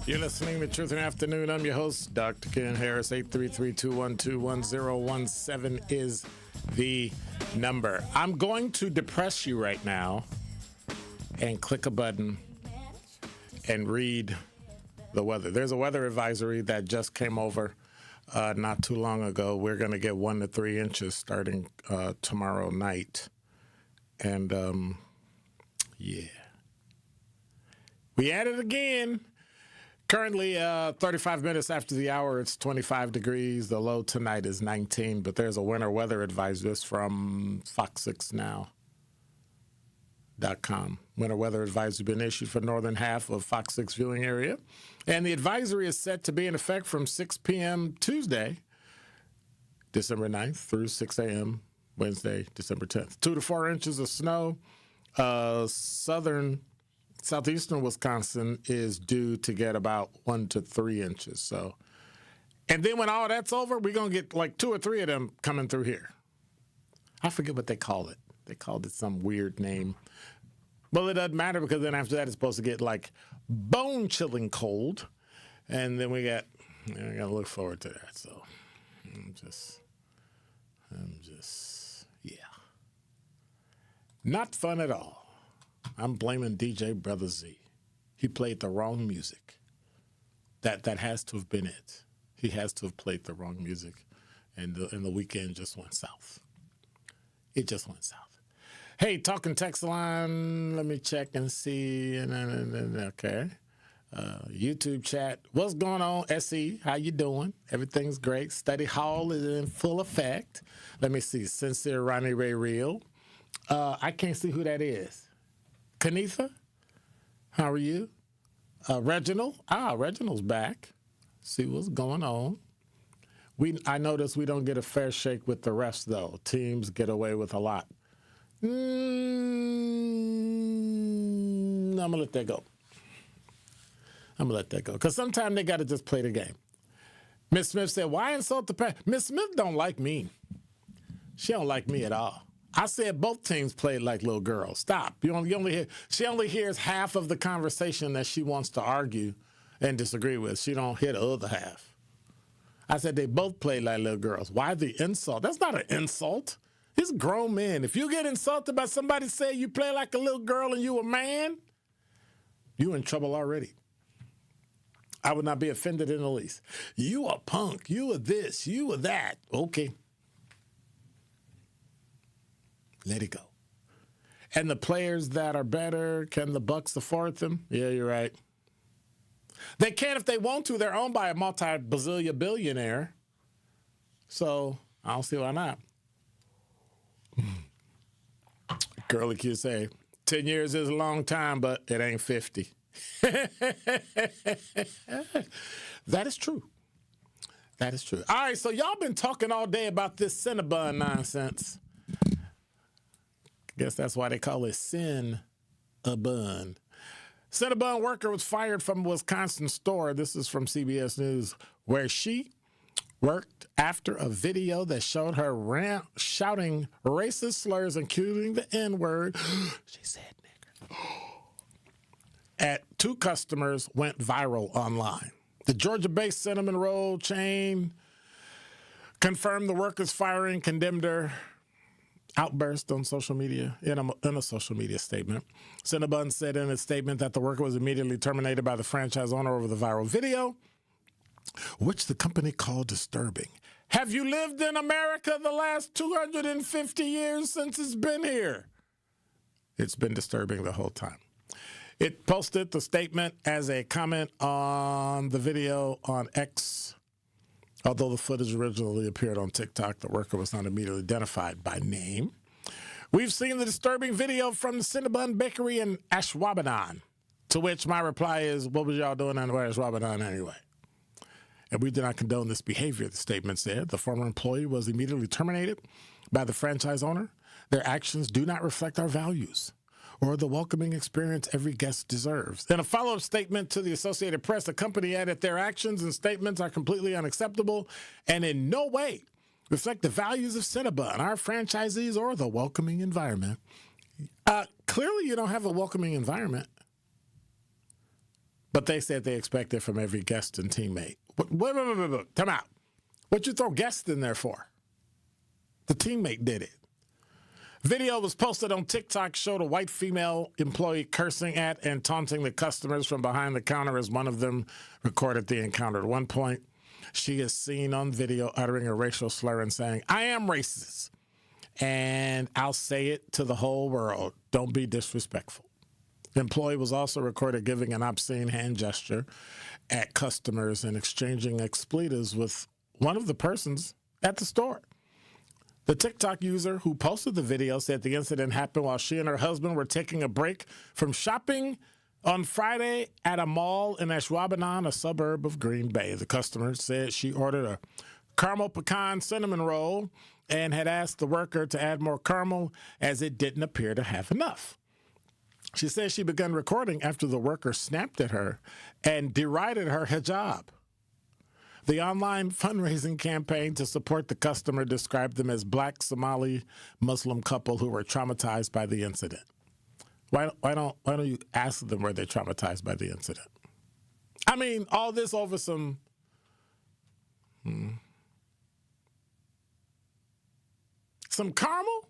You're listening to Truth in the Afternoon. I'm your host, Dr. Ken Harris. 833-212-1017 is the number. I'm going to depress you right now and click a button and read the weather. There's a weather advisory that just came over not too long ago. We're going to get 1 to 3 inches starting tomorrow night. And, yeah. We at it again. Currently, 35 minutes after the hour, it's 25 degrees. The low tonight is 19, but there's a winter weather advisory. This from Fox6Now.com. Winter weather advisory been issued for northern half of Fox 6 viewing area. And the advisory is set to be in effect from 6 p.m. Tuesday, December 9th, through 6 a.m. Wednesday, December 10th. 2 to 4 inches of snow. Southeastern Wisconsin is due to get about 1 to 3 inches. So, and then when all that's over, we're going to get like 2 or 3 of them coming through here. I forget what they call it. They called it some weird name. Well, it doesn't matter because then after that, it's supposed to get like bone-chilling cold. And then we got to look forward to that. So I'm just, yeah. Not fun at all. I'm blaming DJ Brother Z. He played the wrong music. That has to have been it. He has to have played the wrong music, and the weekend just went south. It just went south. Hey, talking text line. Let me check and see. Okay. YouTube chat. What's going on, SE? How you doing? Everything's great. Study hall is in full effect. Let me see. Sincere Ronnie Ray Real. I can't see who that is. Kanitha, how are you? Reginald? Reginald's back. See what's going on. I notice we don't get a fair shake with the refs, though. Teams get away with a lot. I'm going to let that go. Because sometimes they got to just play the game. Miss Smith said, why insult the parents? Miss Smith don't like me. She don't like me at all. I said both teams played like little girls. Stop. You only hear. She only hears half of the conversation that she wants to argue and disagree with. She don't hear the other half. I said they both played like little girls. Why the insult? That's not an insult. It's grown men. If you get insulted by somebody saying you play like a little girl and you a man, you in trouble already. I would not be offended in the least. You a punk. You a this. You a that. Okay. Let it go. And the players that are better, can the Bucks afford them? Yeah, you're right. They can if they want to. They're owned by a multi-bazillion billionaire. So I don't see why not. Curly Q say, 10 years is a long time, but it ain't 50. That is true. That is true. All right, so y'all been talking all day about this Cinnabon nonsense. I guess that's why they call it Cinnabon. Cinnabon worker was fired from a Wisconsin store. This is from CBS News, where she worked after a video that showed her shouting racist slurs, including the N-word. She said nigger. At two customers went viral online. The Georgia-based cinnamon roll chain confirmed the worker's firing, condemned her outburst on social media in a social media statement. Cinnabon said in a statement that the worker was immediately terminated by the franchise owner over the viral video, which the company called disturbing. Have you lived in America the last 250 years since it's been here? It's been disturbing the whole time. It posted the statement as a comment on the video on X. Although the footage originally appeared on TikTok, the worker was not immediately identified by name. We've seen the disturbing video from the Cinnabon Bakery in Ashwaubenon, to which my reply is, what was y'all doing in Ashwaubenon anyway? And we do not condone this behavior, the statement said. The former employee was immediately terminated by the franchise owner. Their actions do not reflect our values or the welcoming experience every guest deserves. In a follow-up statement to the Associated Press, the company added their actions and statements are completely unacceptable and in no way reflect the values of Cinnabon, our franchisees, or the welcoming environment. Clearly, you don't have a welcoming environment. But they said they expect it from every guest and teammate. Wait. Time out. What you throw guests in there for? The teammate did it. Video was posted on TikTok, showed a white female employee cursing at and taunting the customers from behind the counter as one of them recorded the encounter. At one point, she is seen on video uttering a racial slur and saying, I am racist, and I'll say it to the whole world. Don't be disrespectful. The employee was also recorded giving an obscene hand gesture at customers and exchanging expletives with one of the persons at the store. The TikTok user who posted the video said the incident happened while she and her husband were taking a break from shopping on Friday at a mall in Ashwaubenon, a suburb of Green Bay. The customer said she ordered a caramel pecan cinnamon roll and had asked the worker to add more caramel as it didn't appear to have enough. She said she began recording after the worker snapped at her and derided her hijab. The online fundraising campaign to support the customer described them as black Somali Muslim couple who were traumatized by the incident. Why don't you ask them were they traumatized by the incident? I mean, all this over some caramel?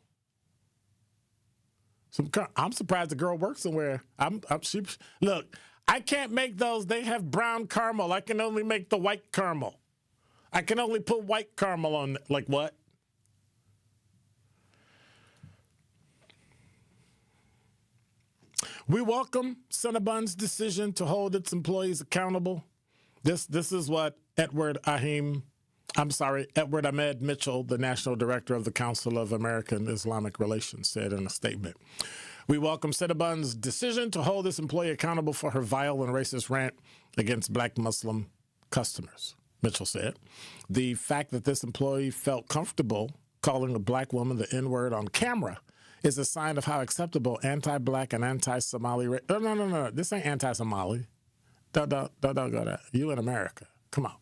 I'm surprised the girl works somewhere. Look, I can't make those. They have brown caramel. I can only make the white caramel. I can only put white caramel on. Like what? We welcome Cinnabon's decision to hold its employees accountable. This is what Edward Ahmed Mitchell, the National Director of the Council of American Islamic Relations, said in a statement. We welcome Cinnabon's decision to hold this employee accountable for her vile and racist rant against black Muslim customers, Mitchell said. The fact that this employee felt comfortable calling a black woman the N-word on camera is a sign of how acceptable anti-black and anti-Somali... No. This ain't anti-Somali. Don't go there. You in America. Come on.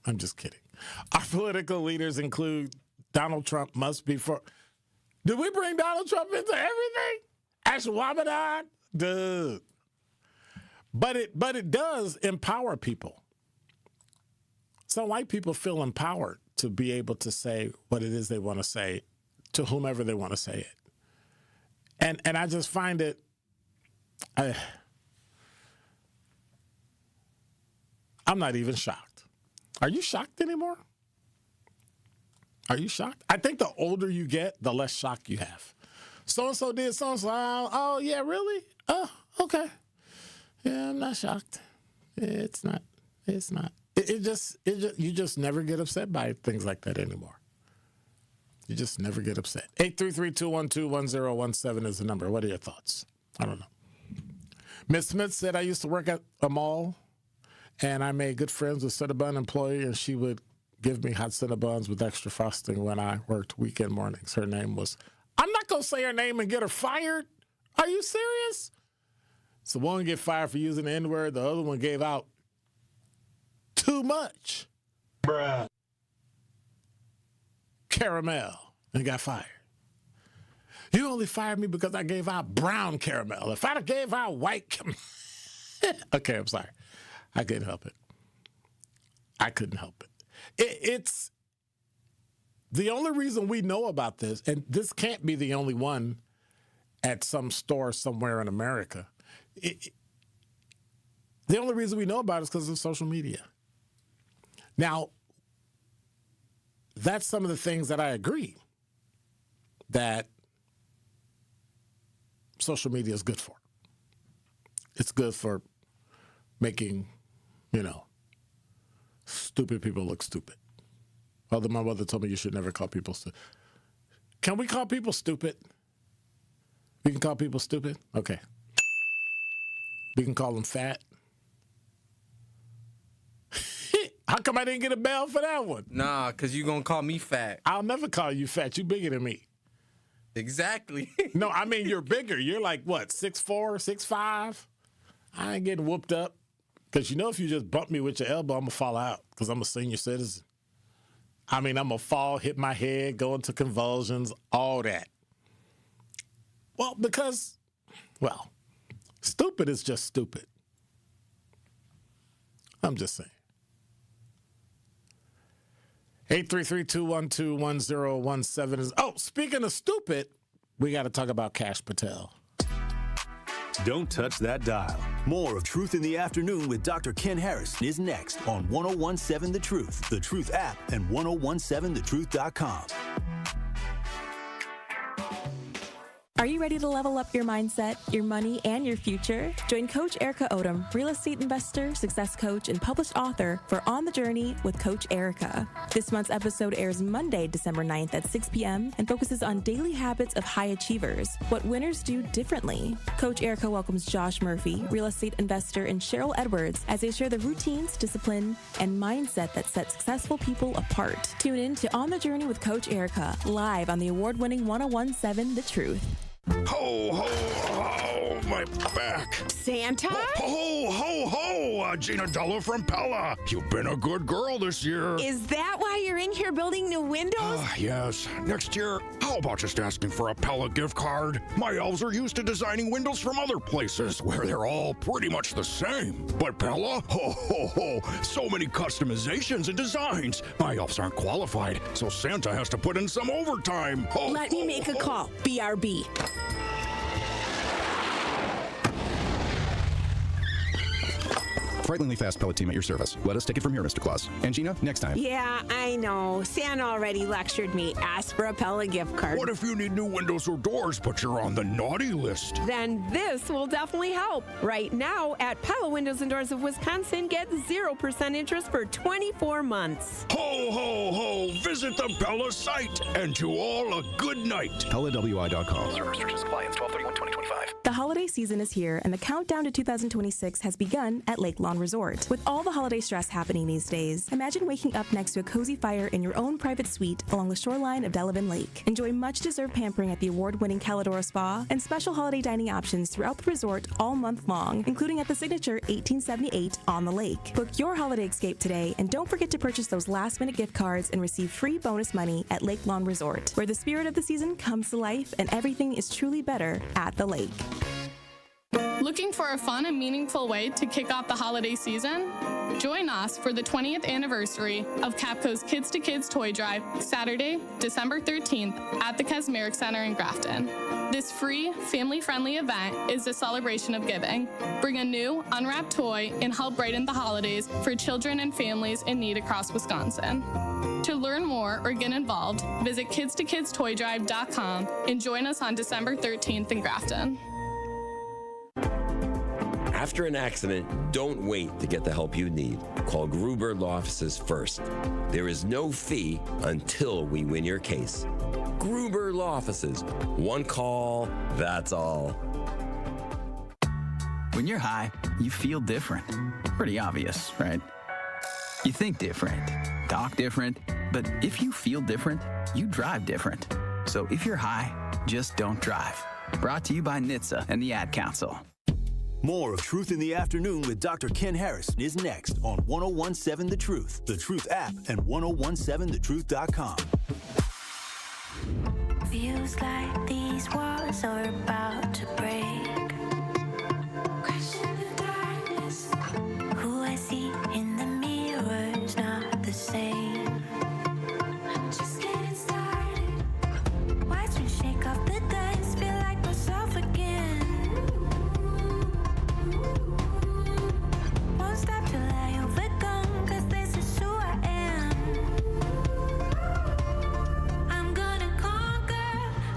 I'm just kidding. Our political leaders include Donald Trump must be for... Did we bring Donald Trump into everything? Ashwaubenon? Dude. But it does empower people. Some white people feel empowered to be able to say what it is they want to say to whomever they want to say it. And I just find it... I'm not even shocked. Are you shocked anymore? Are you shocked? I think the older you get, the less shock you have. So-and-so did so-and-so. Oh, yeah, really? Oh, okay. Yeah, I'm not shocked. It's not. You just never get upset by things like that anymore. You just never get upset. 833-212-1017 is the number. What are your thoughts? I don't know. Miss Smith said, I used to work at a mall And I made good friends with Cinnabon employee, and she would give me hot Cinnabons with extra frosting when I worked weekend mornings. Her name was, I'm not going to say her name and get her fired. Are you serious? So one get fired for using the N-word. The other one gave out too much. Bruh. Caramel and got fired. You only fired me because I gave out brown caramel. If I'd have gave out white caramel. Okay, I'm sorry. I couldn't help it. It's the only reason we know about this, and this can't be the only one at some store somewhere in America. The only reason we know about it is because of social media. Now, that's some of the things that I agree that social media is good for. It's good for making, stupid people look stupid. Although my mother told me you should never call people stupid. Can we call people stupid? We can call people stupid? Okay. We can call them fat. How come I didn't get a bell for that one?
Nah, because you're going to call me fat.
I'll never call you fat. You bigger than me.
Exactly.
No, I mean, you're bigger. You're like, what, 6'4", 6'5"? I ain't getting whooped up. Because if you just bump me with your elbow, I'm going to fall out because I'm a senior citizen. I'm going to fall, hit my head, go into convulsions, all that. Well, because, stupid is just stupid. I'm just saying. 833-212-1017 is. Oh, speaking of stupid, we got to talk about Kashed Patel.
Don't touch that dial. More of Truth in the Afternoon with Dr. Ken Harris is next on 1017 The Truth, The Truth app, and 1017thetruth.com.
Are you ready to level up your mindset, your money, and your future? Join Coach Erica Odom, real estate investor, success coach, and published author for On the Journey with Coach Erica. This month's episode airs Monday, December 9th at 6 p.m. and focuses on daily habits of high achievers, what winners do differently. Coach Erica welcomes Josh Murphy, real estate investor, and Cheryl Edwards as they share the routines, discipline, and mindset that set successful people apart. Tune in to On the Journey with Coach Erica, live on the award-winning 1017 The Truth.
Ho, ho, ho, my back.
Santa?
Ho, ho, ho, Gina Della from Pella. You've been a good girl this year.
Is that why you're in here building new windows?
Yes. Next year, how about just asking for a Pella gift card? My elves are used to designing windows from other places where they're all pretty much the same. But Pella? Ho, ho, ho, so many customizations and designs. My elves aren't qualified, so Santa has to put in some overtime. Ho,
Let me make a call. BRB.
Frighteningly fast pellet team at your service. Let us take it from here, Mr. Claus. And Gina, next time.
Yeah, I know. Santa already lectured me. Ask for a Pella gift card.
What if you need new windows or doors, but you're on the naughty list?
Then this will definitely help. Right now, at Pella Windows and Doors of Wisconsin, get 0% interest for 24 months.
Ho, ho, ho! Visit the Pella site. And to all, a good night.
PellaWI.com.
Service restrictions apply. Ends 12/31/2025.
The holiday season is here, and the countdown to 2026 has begun at Lake Lawn Resort. With all the holiday stress happening these days, imagine waking up next to a cozy fire in your own private suite along the shoreline of Delavan Lake. Enjoy much-deserved pampering at the award-winning Caladora Spa and special holiday dining options throughout the resort all month long, including at the signature 1878 on the lake. Book your holiday escape today, and don't forget to purchase those last-minute gift cards and receive free bonus money at Lake Lawn Resort, where the spirit of the season comes to life and everything is truly better at the lake.
Looking for a fun and meaningful way to kick off the holiday season? Join us for the 20th anniversary of Capco's Kids to Kids Toy Drive, Saturday, December 13th at the Kasmerich Center in Grafton. This free, family-friendly event is a celebration of giving. Bring a new, unwrapped toy and help brighten the holidays for children and families in need across Wisconsin. To learn more or get involved, visit kidstokidstoydrive.com and join us on December 13th in Grafton.
After an accident, don't wait to get the help you need. Call Gruber Law Offices first. There is no fee until we win your case. Gruber Law Offices. One call, that's all.
When you're high, you feel different.
Pretty obvious, right? You think different, talk different, but if you feel different, you drive different. So if you're high, just don't drive. Brought to you by NHTSA and the Ad Council.
More of Truth in the Afternoon with Dr. Ken Harris is next on 1017 The Truth, The Truth app, and 1017thetruth.com.
Feels like these walls are about to break. Crashing the darkness. Who I see in the mirror's not the same. I'm just getting started. Watch me shake off the dust, feel like myself again. Won't stop till I overcome, 'cause this is who I am. I'm gonna conquer,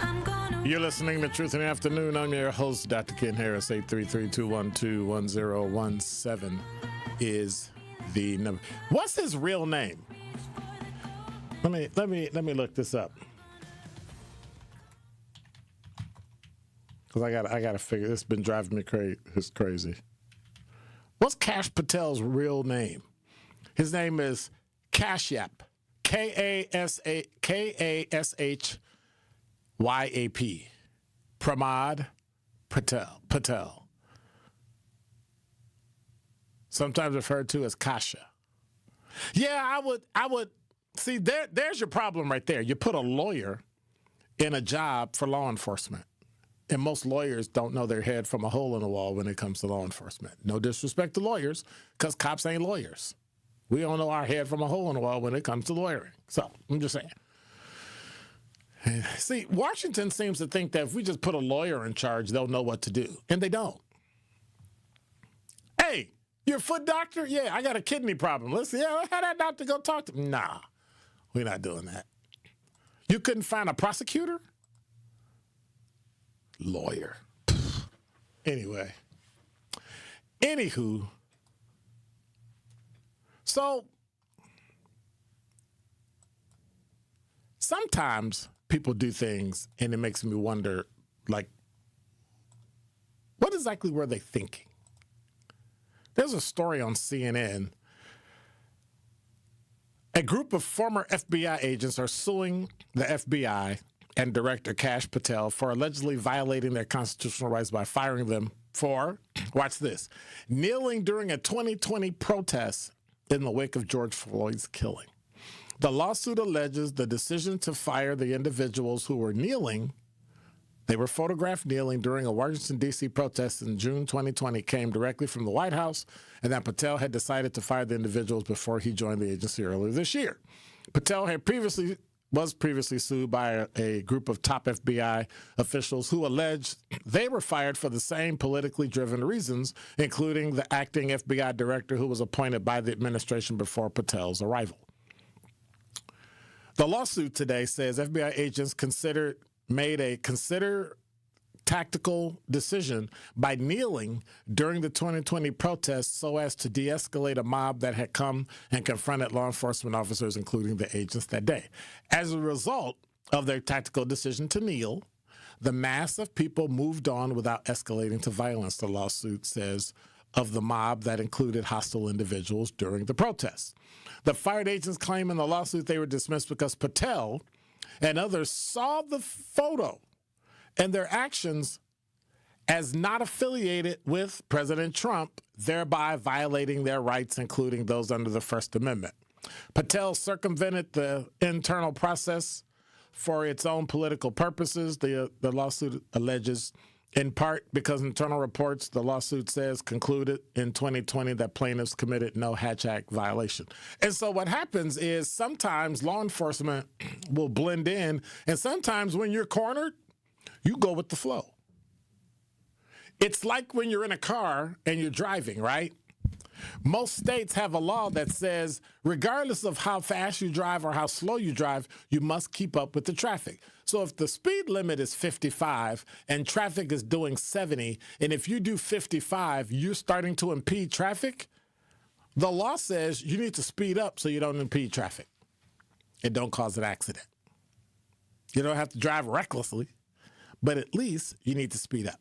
I'm gonna...
You're listening to Truth in the Afternoon. I'm your host, Dr. Ken Harris. 833-212-1017 is the number. What's his real name? Let me look this up. Because I gotta figure, this has been driving me crazy. What's Kashed Patel's real name? His name is Kashyap. Kashyap. Pramod Patel. Sometimes referred to as Kasha. Yeah, I would see there's your problem right there. You put a lawyer in a job for law enforcement. And most lawyers don't know their head from a hole in the wall when it comes to law enforcement. No disrespect to lawyers, because cops ain't lawyers. We don't know our head from a hole in the wall when it comes to lawyering. So I'm just saying. See, Washington seems to think that if we just put a lawyer in charge, they'll know what to do. And they don't. Hey, you're a foot doctor? Yeah, I got a kidney problem. Listen, have that doctor go talk to me. Nah, we're not doing that. You couldn't find a prosecutor? Lawyer. Anyway. Anywho. So, sometimes people do things and it makes me wonder, like, what exactly were they thinking? There's a story on CNN. A group of former FBI agents are suing the FBI and Director Kashed Patel for allegedly violating their constitutional rights by firing them for, watch this, kneeling during a 2020 protest in the wake of George Floyd's killing. The lawsuit alleges the decision to fire the individuals who were kneeling, they were photographed kneeling during a Washington, D.C. protest in June 2020, came directly from the White House, and that Patel had decided to fire the individuals before he joined the agency earlier this year. Patel was previously sued by a group of top FBI officials who alleged they were fired for the same politically driven reasons, including the acting FBI director who was appointed by the administration before Patel's arrival. The lawsuit today says FBI agents made a tactical decision by kneeling during the 2020 protests so as to de-escalate a mob that had come and confronted law enforcement officers, including the agents that day. As a result of their tactical decision to kneel, the mass of people moved on without escalating to violence, the lawsuit says, of the mob that included hostile individuals during the protests. The fired agents claim in the lawsuit they were dismissed because Patel and others saw the photo and their actions as not affiliated with President Trump, thereby violating their rights, including those under the First Amendment. Patel circumvented the internal process for its own political purposes, the lawsuit alleges, in part because internal reports, the lawsuit says, concluded in 2020 that plaintiffs committed no Hatch Act violation. And so what happens is sometimes law enforcement will blend in, and sometimes when you're cornered, you go with the flow. It's like when you're in a car and you're driving, right? Most states have a law that says, regardless of how fast you drive or how slow you drive, you must keep up with the traffic. So if the speed limit is 55 and traffic is doing 70, and if you do 55, you're starting to impede traffic, the law says you need to speed up so you don't impede traffic and don't cause an accident. You don't have to drive recklessly, but at least you need to speed up.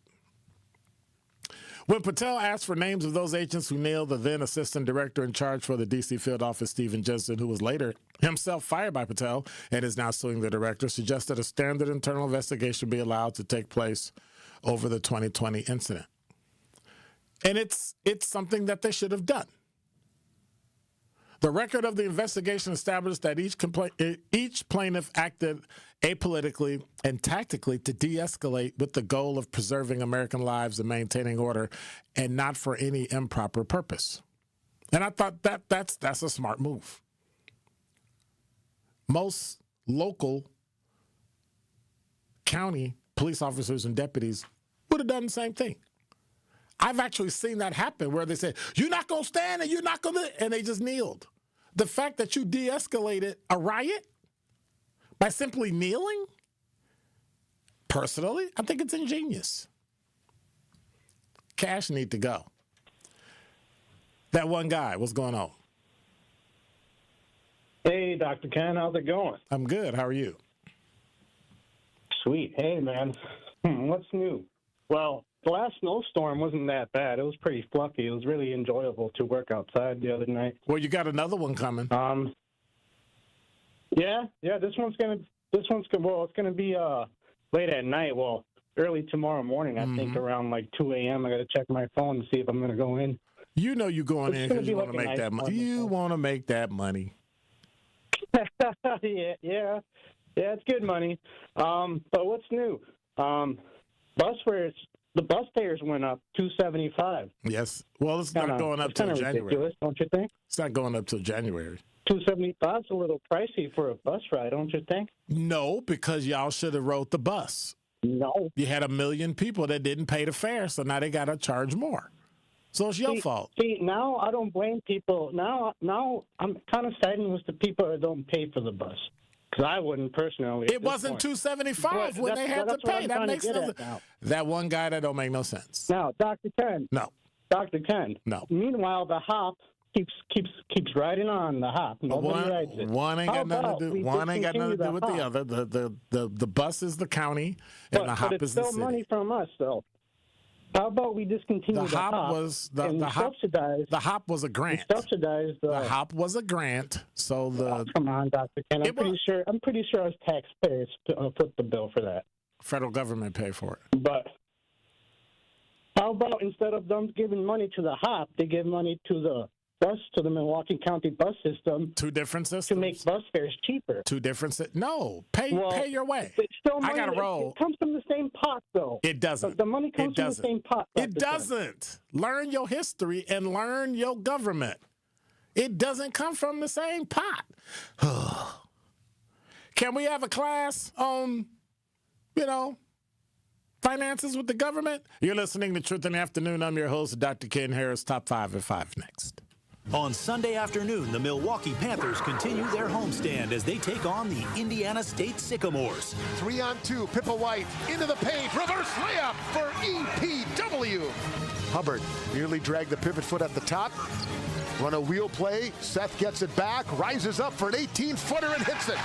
When Patel asked for names of those agents who nailed the then assistant director in charge for the D.C. field office, Stephen Jensen, who was later himself fired by Patel and is now suing the director, suggested a standard internal investigation be allowed to take place over the 2020 incident. And it's something that they should have done. The record of the investigation established that each plaintiff acted apolitically and tactically to de-escalate with the goal of preserving American lives and maintaining order, and not for any improper purpose. And I thought that's a smart move. Most local county police officers and deputies would have done the same thing. I've actually seen that happen where they say, "You're not going to stand and you're not going to," and they just kneeled. The fact that you de-escalated a riot by simply kneeling, personally, I think it's ingenious. Kashed need to go. That one guy, what's going on?
Hey, Dr. Ken, how's it going?
I'm good. How are you?
Sweet. Hey, man. What's new? Well, the last snowstorm wasn't that bad. It was pretty fluffy. It was really enjoyable to work outside the other night.
Well, you got another one coming.
Yeah. This one's gonna be late at night. Well, early tomorrow morning. I think around like 2 a.m. I got to check my phone to see if I'm gonna go in.
You know you're going in because you want to make that money. You want to make that money.
Yeah, it's good money. But what's new? Bus fares. The bus fares went up $275.
Yes. Well, it's not going up till January.
Ridiculous, don't you think?
It's not going up till January.
$275 is a little pricey for a bus ride, don't you think?
No, because y'all should have rode the bus.
No.
You had 1 million people that didn't pay the fare, so now they got to charge more. So it's your fault.
See, now I don't blame people. Now I'm kind of siding with the people that don't pay for the bus. Because I wouldn't personally.
It wasn't $275 when they had to pay. That makes no sense. That one guy, that don't make no sense.
Now, Dr. Ken.
No.
Dr. Ken.
No.
Meanwhile, the hop keeps riding on the hop. Nobody rides it.
One ain't got nothing to do. One ain't got nothing to do with the other. The bus is the county, and the hop is the city.
But it's still money from us, though. How about we discontinue the hop?
The hop was a grant. The hop was a grant. So
come on, Dr. Ken. I'm pretty sure us taxpayers put the bill for that.
Federal government pay for it.
But how about instead of them giving money to the hop, they give money to the bus, to the Milwaukee County bus system.
Two different systems
to make bus fares cheaper.
Two different. No, pay your way.
It's still money.
I got to roll.
It comes from the same pot, though.
It doesn't.
The money comes from the same pot.
It doesn't. Learn your history and learn your government. It doesn't come from the same pot. Can we have a class on, finances with the government? You're listening to Truth in the Afternoon. I'm your host, Dr. Ken Harris. Top 5 at 5 next.
On Sunday afternoon, the Milwaukee Panthers continue their homestand as they take on the Indiana State Sycamores.
3-on-2, Pippa White into the paint, reverse layup for EPW. Hubbard nearly dragged the pivot foot at the top. Run a wheel play, Seth gets it back, rises up for an 18-footer and hits it.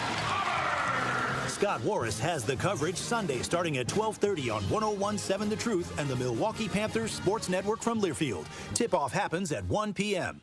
Scott Warris has the coverage Sunday starting at 12:30 on 101.7 The Truth and the Milwaukee Panthers Sports Network from Learfield. Tip-off happens at 1 p.m.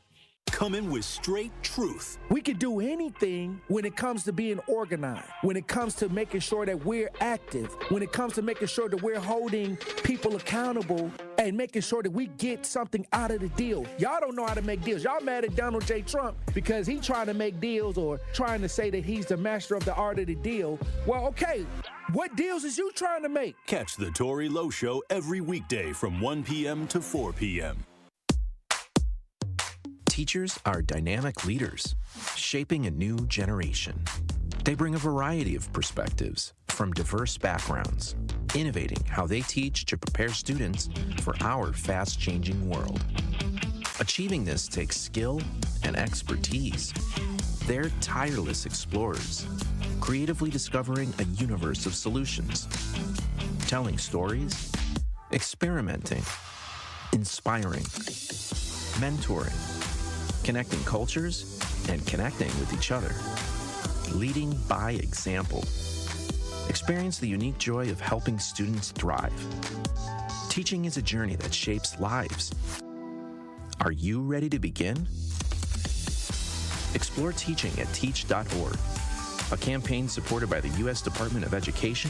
Coming with straight truth.
We can do anything when it comes to being organized, when it comes to making sure that we're active, when it comes to making sure that we're holding people accountable and making sure that we get something out of the deal. Y'all don't know how to make deals. Y'all mad at Donald J. Trump because he's trying to make deals or trying to say that he's the master of the art of the deal. Well, okay, what deals is you trying to make?
Catch the Tory Lowe Show every weekday from 1 p.m. to 4 p.m.
Teachers are dynamic leaders, shaping a new generation. They bring a variety of perspectives from diverse backgrounds, innovating how they teach to prepare students for our fast-changing world. Achieving this takes skill and expertise. They're tireless explorers, creatively discovering a universe of solutions, telling stories, experimenting, inspiring, mentoring, connecting cultures, and connecting with each other. Leading by example. Experience the unique joy of helping students thrive. Teaching is a journey that shapes lives. Are you ready to begin? Explore teaching at teach.org, a campaign supported by the U.S. Department of Education,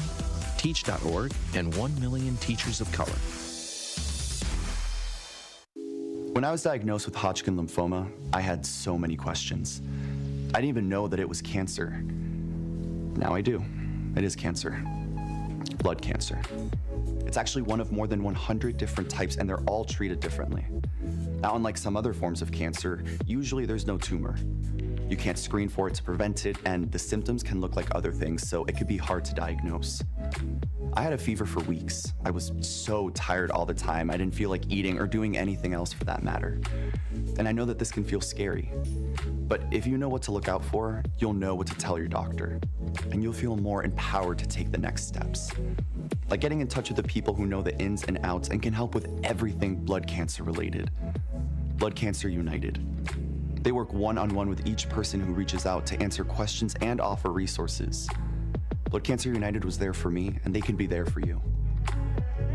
Teach.org, and 1 million teachers of color.
When I was diagnosed with Hodgkin lymphoma, I had so many questions. I didn't even know that it was cancer. Now I do. It is cancer. Blood cancer. It's actually one of more than 100 different types, and they're all treated differently. Now, unlike some other forms of cancer, usually there's no tumor. You can't screen for it to prevent it, and the symptoms can look like other things, so it could be hard to diagnose. I had a fever for weeks. I was so tired all the time. I didn't feel like eating or doing anything else for that matter. And I know that this can feel scary. But if you know what to look out for, you'll know what to tell your doctor. And you'll feel more empowered to take the next steps. Like getting in touch with the people who know the ins and outs and can help with everything blood cancer related. Blood Cancer United. They work one-on-one with each person who reaches out to answer questions and offer resources. Blood Cancer United was there for me, and they can be there for you.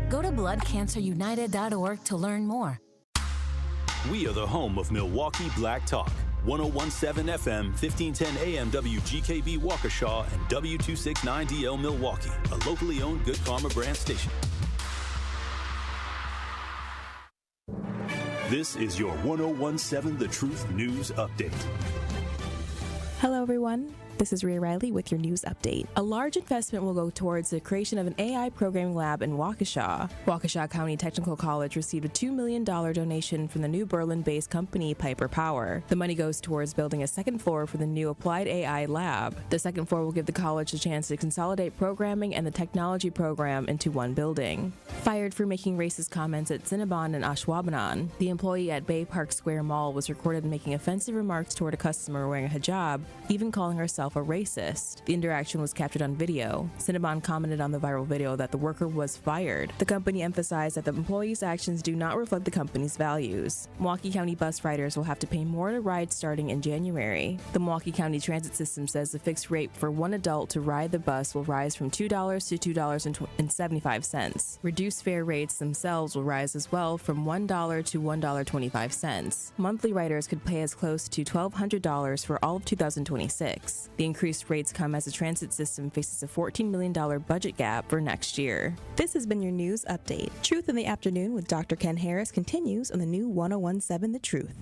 Go to bloodcancerunited.org to learn more.
We are the home of Milwaukee Black Talk. 1017 FM, 1510 AM WGKB Waukesha, and W269DL Milwaukee, a locally owned Good Karma brand station. This is your 1017 The Truth News Update.
Hello, everyone. This is Rhea Riley with your news update. A large investment will go towards the creation of an AI programming lab in Waukesha. Waukesha County Technical College received a $2 million donation from the New Berlin-based company Piper Power. The money goes towards building a second floor for the new Applied AI lab. The second floor will give the college a chance to consolidate programming and the technology program into one building. Fired for making racist comments at Cinnabon and Ashwaubenon, the employee at Bay Park Square Mall was recorded making offensive remarks toward a customer wearing a hijab, even calling herself a racist. The interaction was captured on video. Cinnabon commented on the viral video that the worker was fired. The company emphasized that the employee's actions do not reflect the company's values. Milwaukee County bus riders will have to pay more to ride starting in January. The Milwaukee County Transit System says the fixed rate for one adult to ride the bus will rise from $2 to $2.75. Reduced fare rates themselves will rise as well from $1 to $1.25. Monthly riders could pay as close to $1,200 for all of 2026. The increased rates come as the transit system faces a $14 million budget gap for next year. This has been your news update. Truth in the Afternoon with Dr. Ken Harris continues on the new 1017 The Truth.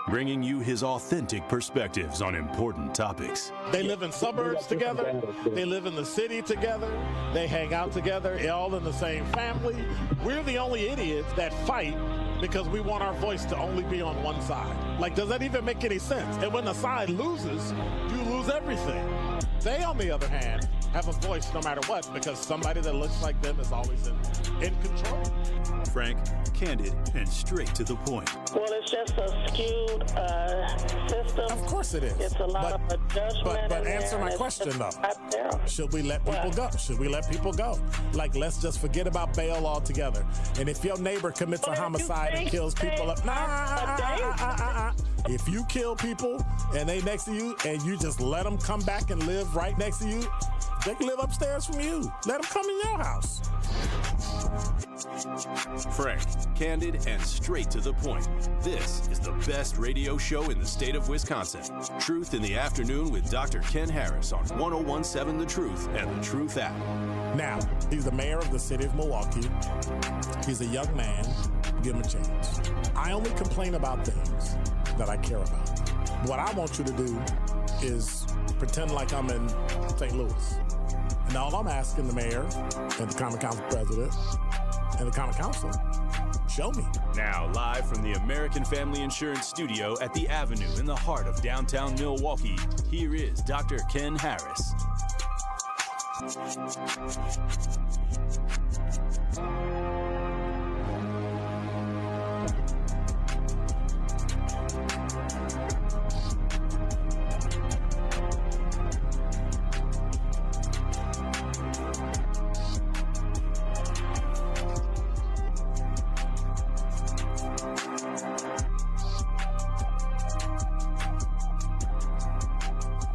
Bringing you his authentic perspectives on important topics.
They live in suburbs together. They live in the city together. They hang out together, all in the same family. We're the only idiots that fight because we want our voice to only be on one side. Like, does that even make any sense? And when the side loses, you lose everything. They, on the other hand, have a voice no matter what because somebody that looks like them is always in control.
Frank, candid, and straight to the point.
Well, it's just a skewed system.
Of course it is.
It's a lot of judgment.
But answer my question, though. Should we let people go? Should we let people go? Like, let's just forget about bail altogether. And if your neighbor commits a homicide and kills people up, if you kill people and they next to you and you just let them come back and live right next to you, they can live upstairs from you. Let them come in your house.
Frank, candid, and straight to the point. This is the best radio show in the state of Wisconsin. Truth in the Afternoon with Dr. Ken Harris on 1017 The Truth and The Truth app.
Now, he's the mayor of the city of Milwaukee. He's a young man. Give him a chance. I only complain about things that I care about. What I want you to do is pretend like I'm in St. Louis. And all I'm asking the mayor and the Common Council president and the Common Council, show me.
Now, live from the American Family Insurance Studio at the Avenue in the heart of downtown Milwaukee, here is Dr. Ken Harris.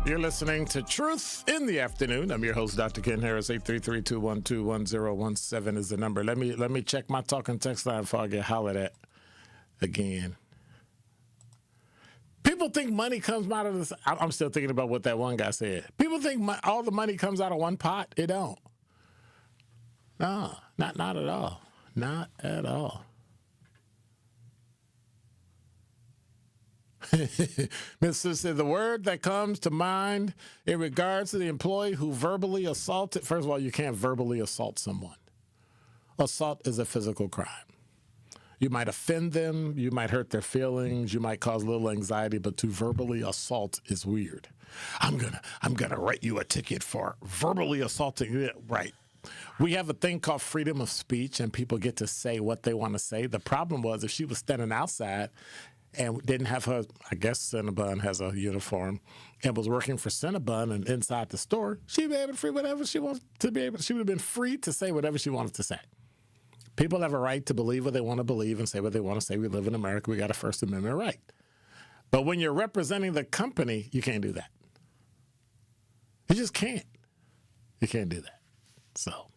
You're listening to Truth in the Afternoon. I'm your host, Dr. Ken Harris. 833-212-1017 is the number. Let me check my talk and text line before I get hollered at again. People think money comes out of this. I'm still thinking about what that one guy said. People think all the money comes out of one pot. It don't. No, not at all. Not at all. Mr. said the word that comes to mind in regards to the employee who verbally assaulted. First of all, you can't verbally assault someone. Assault is a physical crime. You might offend them, you might hurt their feelings, you might cause a little anxiety, but to verbally assault is weird. I'm gonna write you a ticket for verbally assaulting. Right. We have a thing called freedom of speech, and people get to say what they want to say. The problem was if she was standing outside and didn't have her, I guess Cinnabon has a uniform, and was working for Cinnabon and inside the store, she'd be able to free whatever she wants to be able to. She would have been free to say whatever she wanted to say. People have a right to believe what they want to believe and say what they want to say. We live in America. We got a First Amendment right. But when you're representing the company, you can't do that. You just can't. You can't do that. So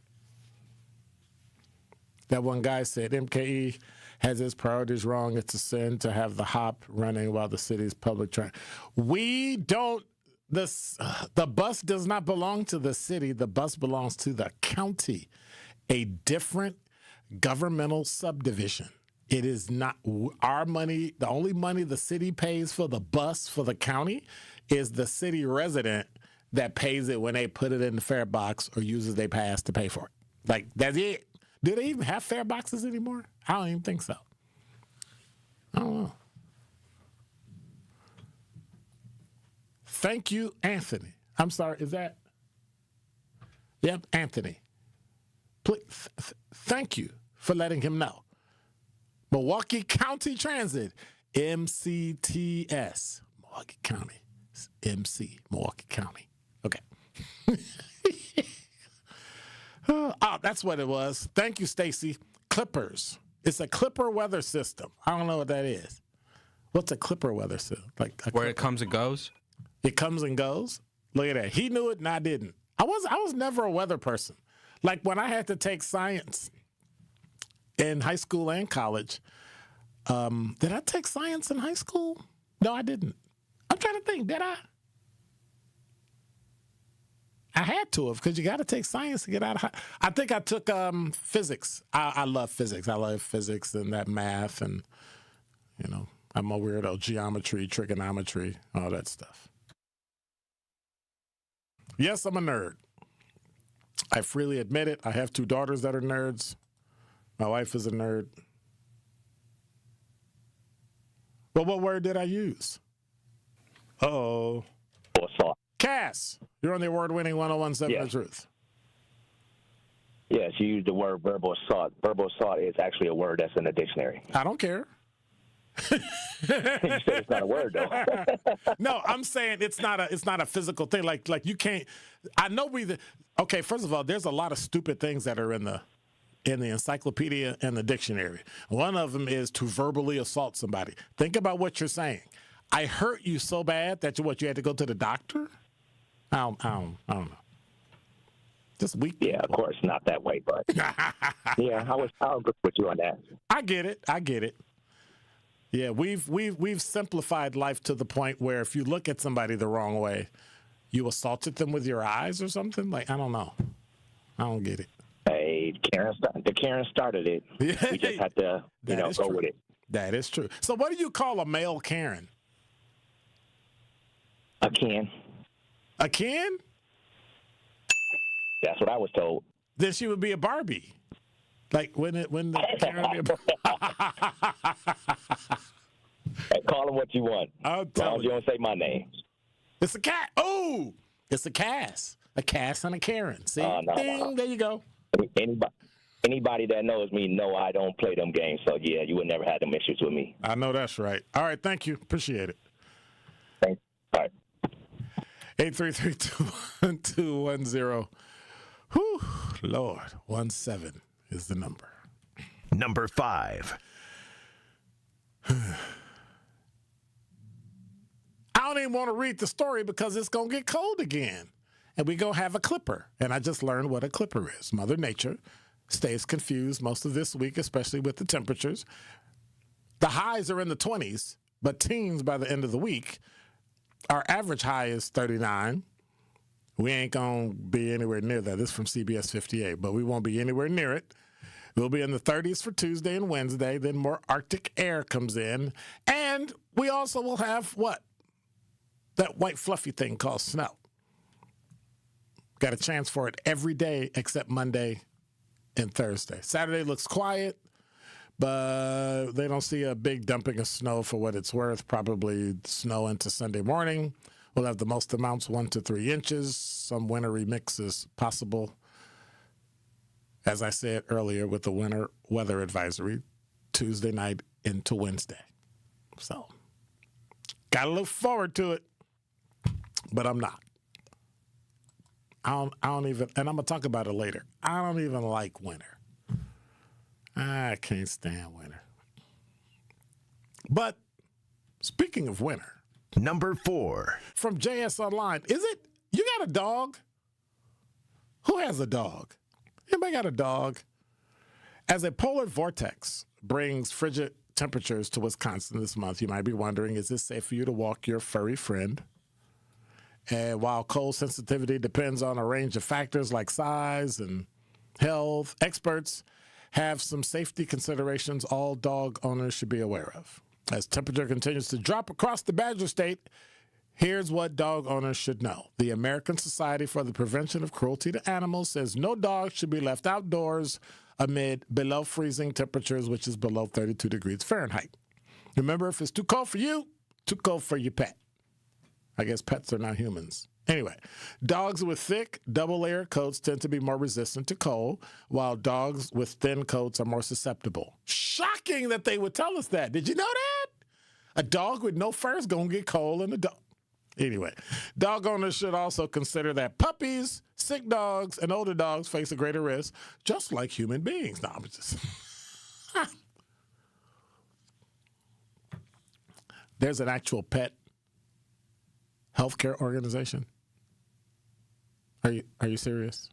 that one guy said MKE has its priorities wrong. It's a sin to have the hop running while the city's public transit. We don't. The bus does not belong to the city. The bus belongs to the county, a different governmental subdivision. It is not our money. The only money the city pays for the bus for the county is the city resident that pays it when they put it in the fare box or uses their pass to pay for it. Like, that's it. Do they even have fare boxes anymore? I don't even think so. I don't know. Thank you, Anthony. I'm sorry, is that? Yep, Anthony. Please, thank you for letting him know. Milwaukee County Transit, MCTS. Milwaukee County, MC, Milwaukee County. Okay. Oh, that's what it was. Thank you, Stacy. Clippers. It's a Clipper weather system. I don't know what that is. What's a Clipper weather system? Like
where it comes and goes?
It comes and goes? Look at that. He knew it and I didn't. I was never a weather person. Like when I had to take science in high school and college, did I take science in high school? No, I didn't. I'm trying to think. Did I? I had to have, because you got to take science to get out of high. I think I took physics. I love physics. I love physics and that math, and you know, I'm a weirdo. Geometry, trigonometry, all that stuff. Yes, I'm a nerd. I freely admit it. I have 2 daughters that are nerds. My wife is a nerd. But what word did I use? Uh-oh. Cass, you're on the award-winning 101.7 The Truth.
Yes, you used the word verbal assault. Verbal assault is actually a word that's in the dictionary.
I don't care.
You said it's not a word, though.
No, I'm saying it's not a physical thing. Like you can't. I know okay. First of all, there's a lot of stupid things that are in the encyclopedia and the dictionary. One of them is to verbally assault somebody. Think about what you're saying. I hurt you so bad that you had to go to the doctor. I don't know. Just weak.
Yeah, of course, not that way, but yeah, I'll agree with you on that.
I get it. Yeah, we've simplified life to the point where if you look at somebody the wrong way, you assaulted them with your eyes or something. Like, I don't know. I don't get it.
Hey, the Karen started it. We just had to, go with it.
That is true. So, what do you call a male Karen?
A Ken.
A Ken?
That's what I was told.
Then she would be a Barbie. Like when the Karen would be a
Hey, call him what you want.
I'll tell
you don't say my name.
It's a cat. Oh, it's a Cass. A Cass and a Karen. See? Ding, there you go.
Anybody that knows me know I don't play them games. So, yeah, you would never have them issues with me.
I know that's right. All right, thank you. Appreciate it.
Thanks. All right.
833-212-10. Whew, Lord, 17 is the number.
Number 5.
I don't even want to read the story because it's going to get cold again. And we go have a clipper. And I just learned what a clipper is. Mother Nature stays confused most of this week, especially with the temperatures. The highs are in the 20s, but teens by the end of the week. Our average high is 39. We ain't going to be anywhere near that. This is from CBS 58, but we won't be anywhere near it. We'll be in the 30s for Tuesday and Wednesday. Then more Arctic air comes in. And we also will have what? That white fluffy thing called snow. Got a chance for it every day except Monday and Thursday. Saturday looks quiet, but they don't see a big dumping of snow for what it's worth. Probably snow into Sunday morning. We'll have the most amounts, 1 to 3 inches. Some wintry mix is possible. As I said earlier, with the winter weather advisory, Tuesday night into Wednesday. So, gotta look forward to it, but I'm not. I don't even, and I'm going to talk about it later. I don't even like winter. I can't stand winter. But speaking of winter.
Number 4.
From JS Online. Is it, you got a dog? Who has a dog? Anybody got a dog? As a polar vortex brings frigid temperatures to Wisconsin this month, you might be wondering, is it safe for you to walk your furry friend? And while cold sensitivity depends on a range of factors like size and health, experts have some safety considerations all dog owners should be aware of. As temperature continues to drop across the Badger State, here's what dog owners should know. The American Society for the Prevention of Cruelty to Animals says no dog should be left outdoors amid below freezing temperatures, which is below 32 degrees Fahrenheit. Remember, if it's too cold for you, too cold for your pet. I guess pets are not humans. Anyway, dogs with thick, double-layer coats tend to be more resistant to cold, while dogs with thin coats are more susceptible. Shocking that they would tell us that. Did you know that? A dog with no fur is going to get cold in the dog. Anyway, dog owners should also consider that puppies, sick dogs, and older dogs face a greater risk, just like human beings. No, I'm just... There's an actual pet healthcare organization. Are you serious?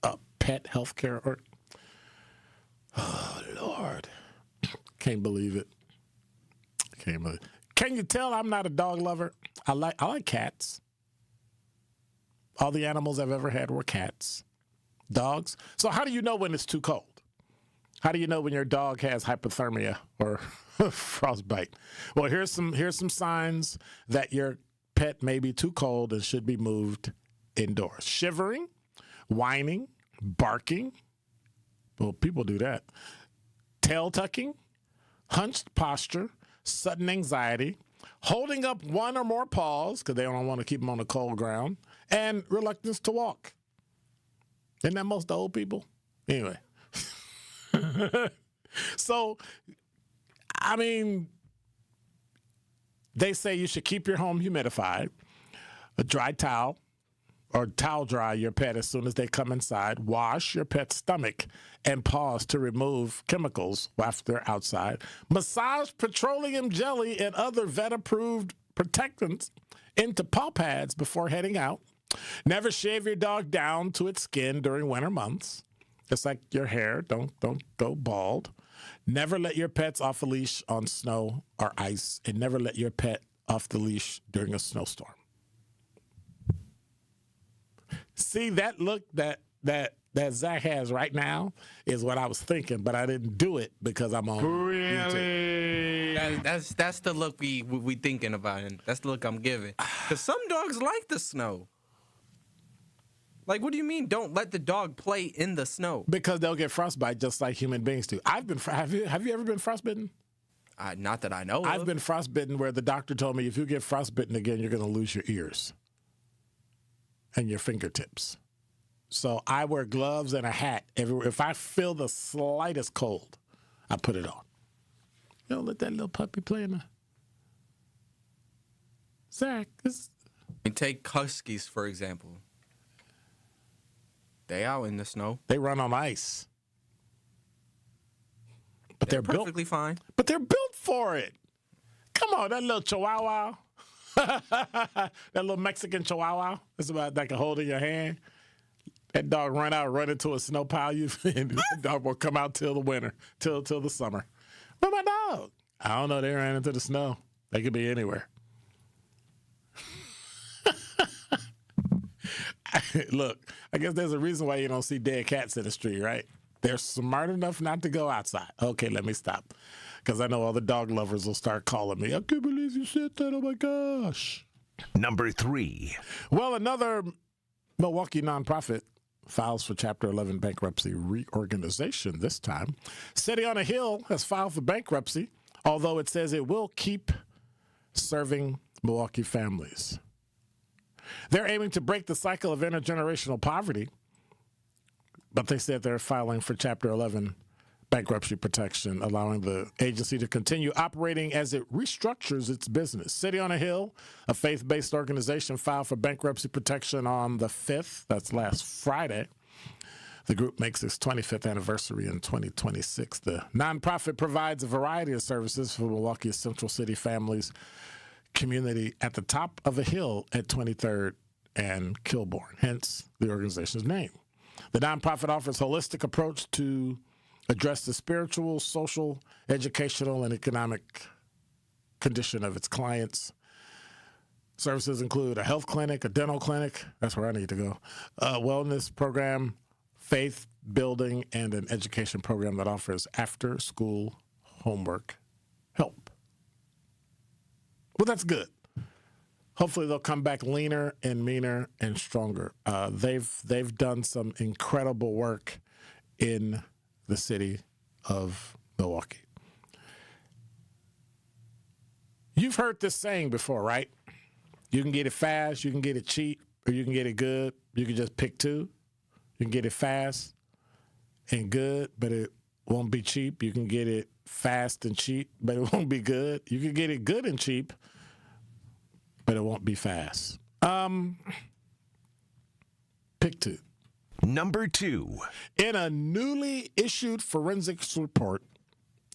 A pet healthcare or? Oh Lord, can't believe it. Can't believe it. Can you tell I'm not a dog lover? I like cats. All the animals I've ever had were cats. Dogs. So how do you know when it's too cold? How do you know when your dog has hypothermia or frostbite? Well, here's some signs that your pet may be too cold and should be moved indoors. Shivering, whining, barking. Well, people do that. Tail tucking, hunched posture, sudden anxiety, holding up one or more paws because they don't want to keep them on the cold ground, and reluctance to walk. Isn't that most old people? Anyway. So, I mean, they say you should keep your home humidified, a dry towel, or towel dry your pet as soon as they come inside. Wash your pet's stomach and paws to remove chemicals after they're outside. Massage petroleum jelly and other vet-approved protectants into paw pads before heading out. Never shave your dog down to its skin during winter months. It's like your hair. Don't go bald. Never let your pets off a leash on snow or ice, and never let your pet off the leash during a snowstorm. See, that look that Zach has right now is what I was thinking, but I didn't do it because I'm on YouTube.
That's the look we thinking about, and that's the look I'm giving. Because some dogs like the snow. Like, what do you mean? Don't let the dog play in the snow?
Because they'll get frostbite just like human beings do. Have you ever been frostbitten?
Not that I know.
I've been frostbitten where the doctor told me if you get frostbitten again, you're going to lose your ears and your fingertips. So I wear gloves and a hat everywhere. If I feel the slightest cold, I put it on. You don't let that little puppy play in the... Zach,
take Huskies, for example. They out in the snow.
They run on ice. But they're
perfectly
built,
fine.
But they're built for it. Come on, that little chihuahua. That little Mexican Chihuahua, that's about that can hold in your hand. That dog run into a snow pile, and that dog will come out till the winter, till the summer. Where my dog? I don't know. They ran into the snow. They could be anywhere. Look, I guess there's a reason why you don't see dead cats in the street, right? They're smart enough not to go outside. Okay, let me stop. Because I know all the dog lovers will start calling me. I can't believe you said that. Oh, my gosh.
Number 3.
Well, another Milwaukee nonprofit files for Chapter 11 bankruptcy reorganization this time. City on a Hill has filed for bankruptcy, although it says it will keep serving Milwaukee families. They're aiming to break the cycle of intergenerational poverty, but they said they're filing for Chapter 11 bankruptcy protection, allowing the agency to continue operating as it restructures its business. City on a Hill, a faith-based organization, filed for bankruptcy protection on the 5th. That's last Friday. The group makes its 25th anniversary in 2026. The nonprofit provides a variety of services for Milwaukee's Central City families community at the top of a hill at 23rd and Kilbourne, hence the organization's name. The nonprofit offers a holistic approach to address the spiritual, social, educational, and economic condition of its clients. Services include a health clinic, a dental clinic, that's where I need to go, a wellness program, faith building, and an education program that offers after-school homework help. Well, that's good. Hopefully they'll come back leaner and meaner and stronger. They've done some incredible work in the city of Milwaukee. You've heard this saying before, right? You can get it fast, you can get it cheap, or you can get it good. You can just pick two. You can get it fast and good, but it won't be cheap. You can get it fast and cheap, but it won't be good. You can get it good and cheap, but it won't be fast. Pick two.
Number 2.
In a newly issued forensics report,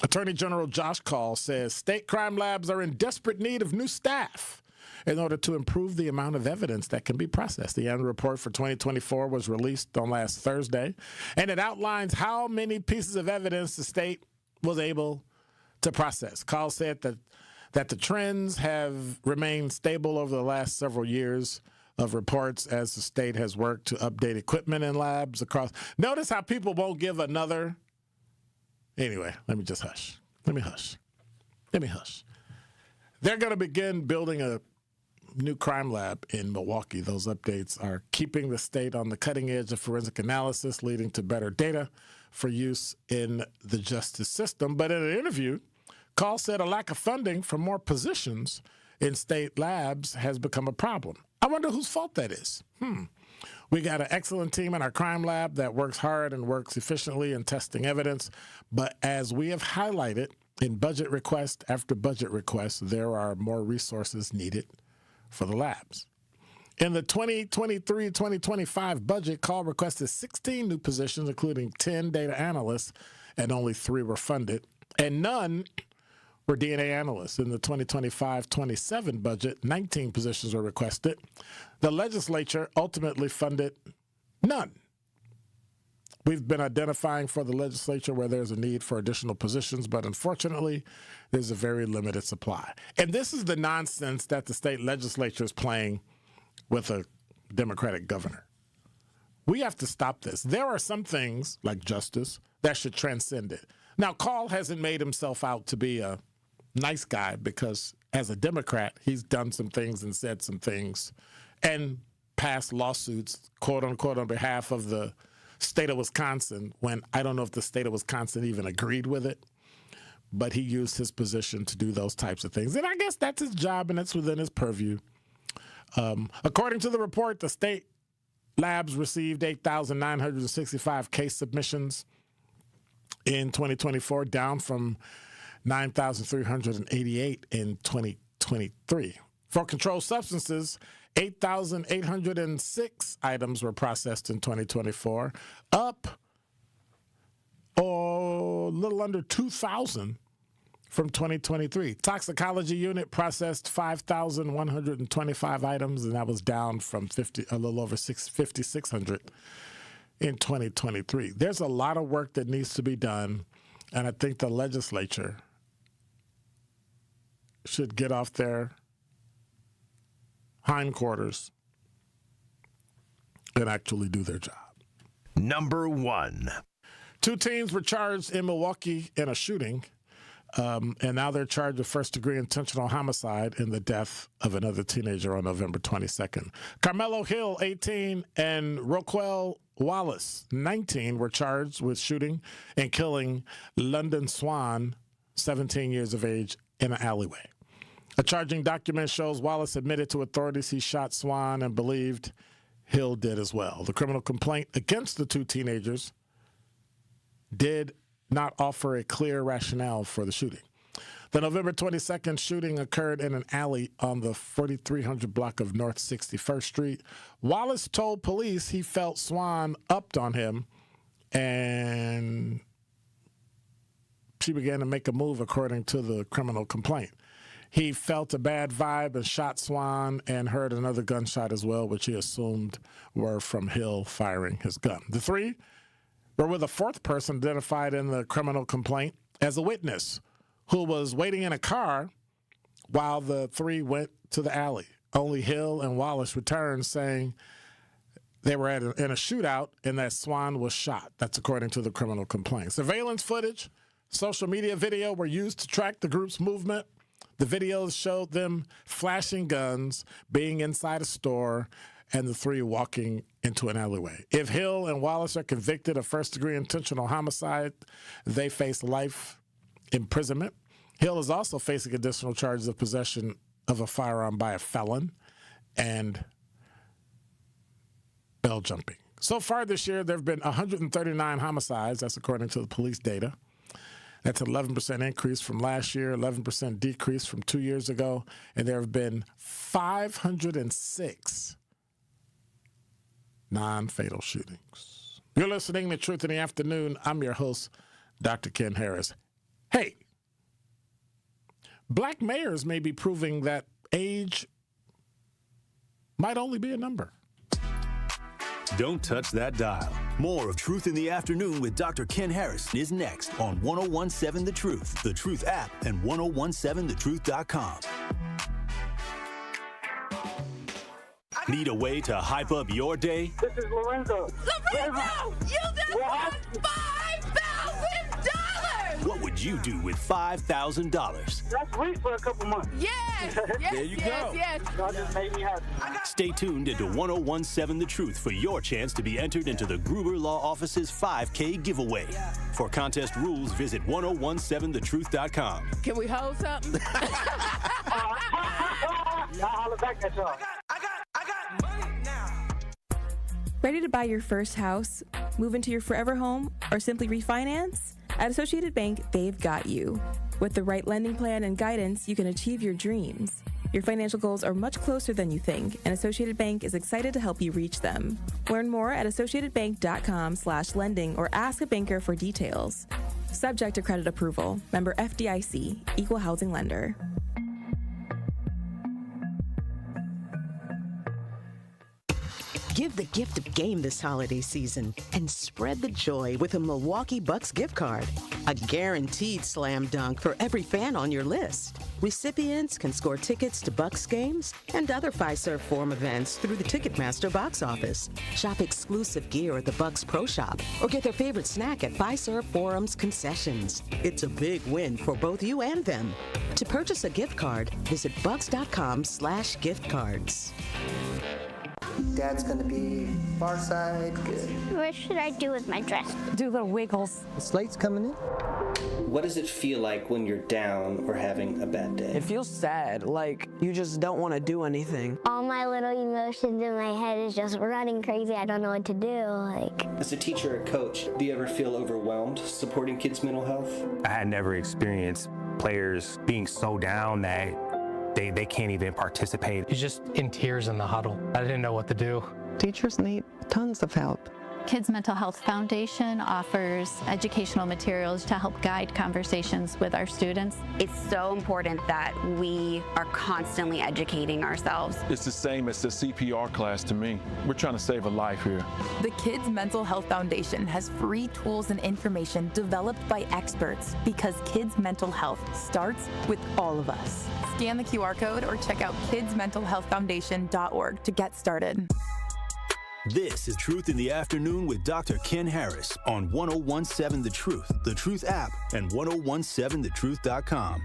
Attorney General Josh Call says state crime labs are in desperate need of new staff in order to improve the amount of evidence that can be processed. The annual report for 2024 was released on last Thursday, and it outlines how many pieces of evidence the state was able to process. Call said that the trends have remained stable over the last several years of reports as the state has worked to update equipment in labs across. Notice how people won't give another. Anyway, let me just hush. Let me hush. They're going to begin building a new crime lab in Milwaukee. Those updates are keeping the state on the cutting edge of forensic analysis, leading to better data for use in the justice system. But in an interview, Call said a lack of funding for more positions in state labs has become a problem. I wonder whose fault that is. We got an excellent team in our crime lab that works hard and works efficiently in testing evidence. But as we have highlighted in budget request after budget request, there are more resources needed for the labs. In the 2023-2025 budget, Call requested 16 new positions, including 10 data analysts, and only 3 were funded. And none were DNA analysts. In the 2025-27 budget, 19 positions were requested. The legislature ultimately funded none. We've been identifying for the legislature where there's a need for additional positions, but unfortunately, there's a very limited supply. And this is the nonsense that the state legislature is playing with a Democratic governor. We have to stop this. There are some things, like justice, that should transcend it. Now, Call hasn't made himself out to be a nice guy because as a Democrat, he's done some things and said some things and passed lawsuits, quote unquote, on behalf of the state of Wisconsin, when I don't know if the state of Wisconsin even agreed with it, but he used his position to do those types of things. And I guess that's his job and it's within his purview. According to the report, the state labs received 8,965 case submissions in 2024, down from 9,388 in 2023. For controlled substances, 8,806 items were processed in 2024, up a little under 2,000 from 2023. Toxicology unit processed 5,125 items, and that was down from a little over 5,600 in 2023. There's a lot of work that needs to be done, and I think the legislature should get off their hindquarters and actually do their job.
Number 1.
2 teens were charged in Milwaukee in a shooting, and now they're charged with first-degree intentional homicide in the death of another teenager on November 22nd. Carmelo Hill, 18, and Roquel Wallace, 19, were charged with shooting and killing London Swan, 17 years of age, in an alleyway. A charging document shows Wallace admitted to authorities he shot Swan and believed Hill did as well. The criminal complaint against the 2 teenagers did not offer a clear rationale for the shooting. The November 22nd shooting occurred in an alley on the 4300 block of North 61st Street. Wallace told police he felt Swan upped on him, and she began to make a move, according to the criminal complaint. He felt a bad vibe and shot Swan and heard another gunshot as well, which he assumed were from Hill firing his gun. The 3 were with a 4th person identified in the criminal complaint as a witness who was waiting in a car while the 3 went to the alley. Only Hill and Wallace returned saying they were in a shootout and that Swan was shot. That's according to the criminal complaint. Surveillance footage, social media video were used to track the group's movement. The videos showed them flashing guns, being inside a store, and the 3 walking into an alleyway. If Hill and Wallace are convicted of first-degree intentional homicide, they face life imprisonment. Hill is also facing additional charges of possession of a firearm by a felon and bell jumping. So far this year, there have been 139 homicides. That's according to the police data. That's an 11% increase from last year, 11% decrease from 2 years ago, and there have been 506 non-fatal shootings. You're listening to Truth in the Afternoon. I'm your host, Dr. Ken Harris. Hey, black mayors may be proving that age might only be a number.
Don't touch that dial. More of Truth in the Afternoon with Dr. Ken Harris is next on 1017 The Truth, The Truth app, and 1017thetruth.com. Need a way to hype up your day?
This is Lorenzo.
Lorenzo, you just won $5,000!
What would you do with $5,000?
That's sweet for a couple months.
Yes!
There you go.
Yes. That just made me happy.
Stay tuned into 1017 The Truth for your chance to be entered into the Gruber Law Office's 5K giveaway. For contest rules, visit 1017thetruth.com.
Can we hold something?
Y'all holler back at y'all.
I got money now.
Ready to buy your first house, move into your forever home, or simply refinance? At Associated Bank, they've got you. With the right lending plan and guidance, you can achieve your dreams. Your financial goals are much closer than you think, and Associated Bank is excited to help you reach them. Learn more at associatedbank.com/lending or ask a banker for details. Subject to credit approval. Member FDIC, Equal Housing Lender.
Give the gift of game this holiday season and spread the joy with a Milwaukee Bucks gift card. A guaranteed slam dunk for every fan on your list. Recipients can score tickets to Bucks games and other Fiserv Forum events through the Ticketmaster box office. Shop exclusive gear at the Bucks Pro Shop or get their favorite snack at Fiserv Forum's concessions. It's a big win for both you and them. To purchase a gift card, visit bucks.com/giftcards.
Dad's gonna be far side, good.
What should I do with my dress?
Do little wiggles. The slate's coming in.
What does it feel like when you're down or having a bad day?
It feels sad, like you just don't want to do anything.
All my little emotions in my head is just running crazy. I don't know what to do.
As a teacher or coach, do you ever feel overwhelmed supporting kids' mental health?
I had never experienced players being so down that they can't even participate.
He's just in tears in the huddle. I didn't know what to do.
Teachers need tons of help.
Kids Mental Health Foundation offers educational materials to help guide conversations with our students.
It's so important that we are constantly educating ourselves.
It's the same as the CPR class to me. We're trying to save a life here.
The Kids Mental Health Foundation has free tools and information developed by experts because kids' mental health starts with all of us. Scan the QR code or check out kidsmentalhealthfoundation.org to get started.
This is Truth in the Afternoon with Dr. Ken Harris on 1017 The Truth app, and 1017thetruth.com.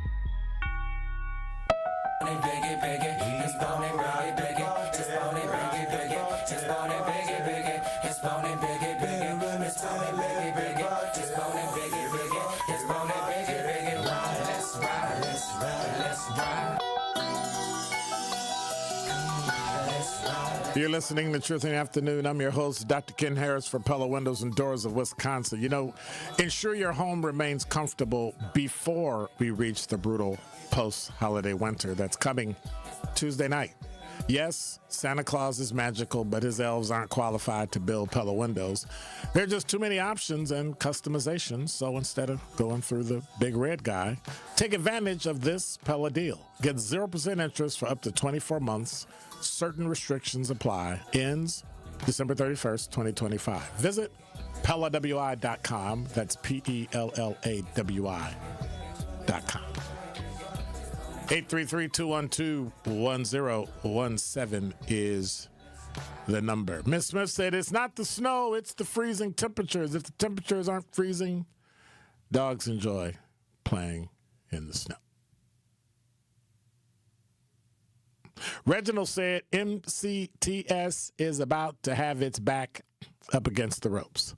You're listening to Truth in the Afternoon. I'm your host, Dr. Ken Harris for Pella Windows and Doors of Wisconsin. You know, ensure your home remains comfortable before we reach the brutal post-holiday winter that's coming Tuesday night. Yes, Santa Claus is magical, but his elves aren't qualified to build Pella windows. There are just too many options and customizations, so instead of going through the big red guy, take advantage of this Pella deal. Get 0% interest for up to 24 months. Certain restrictions apply. Ends December 31st, 2025. Visit PellaWI.com. That's PellaWI.com. 833-212-1017 is the number. Miss Smith said it's not the snow, it's the freezing temperatures. If the temperatures aren't freezing, dogs enjoy playing in the snow. Reginald said MCTS is about to have its back up against the ropes.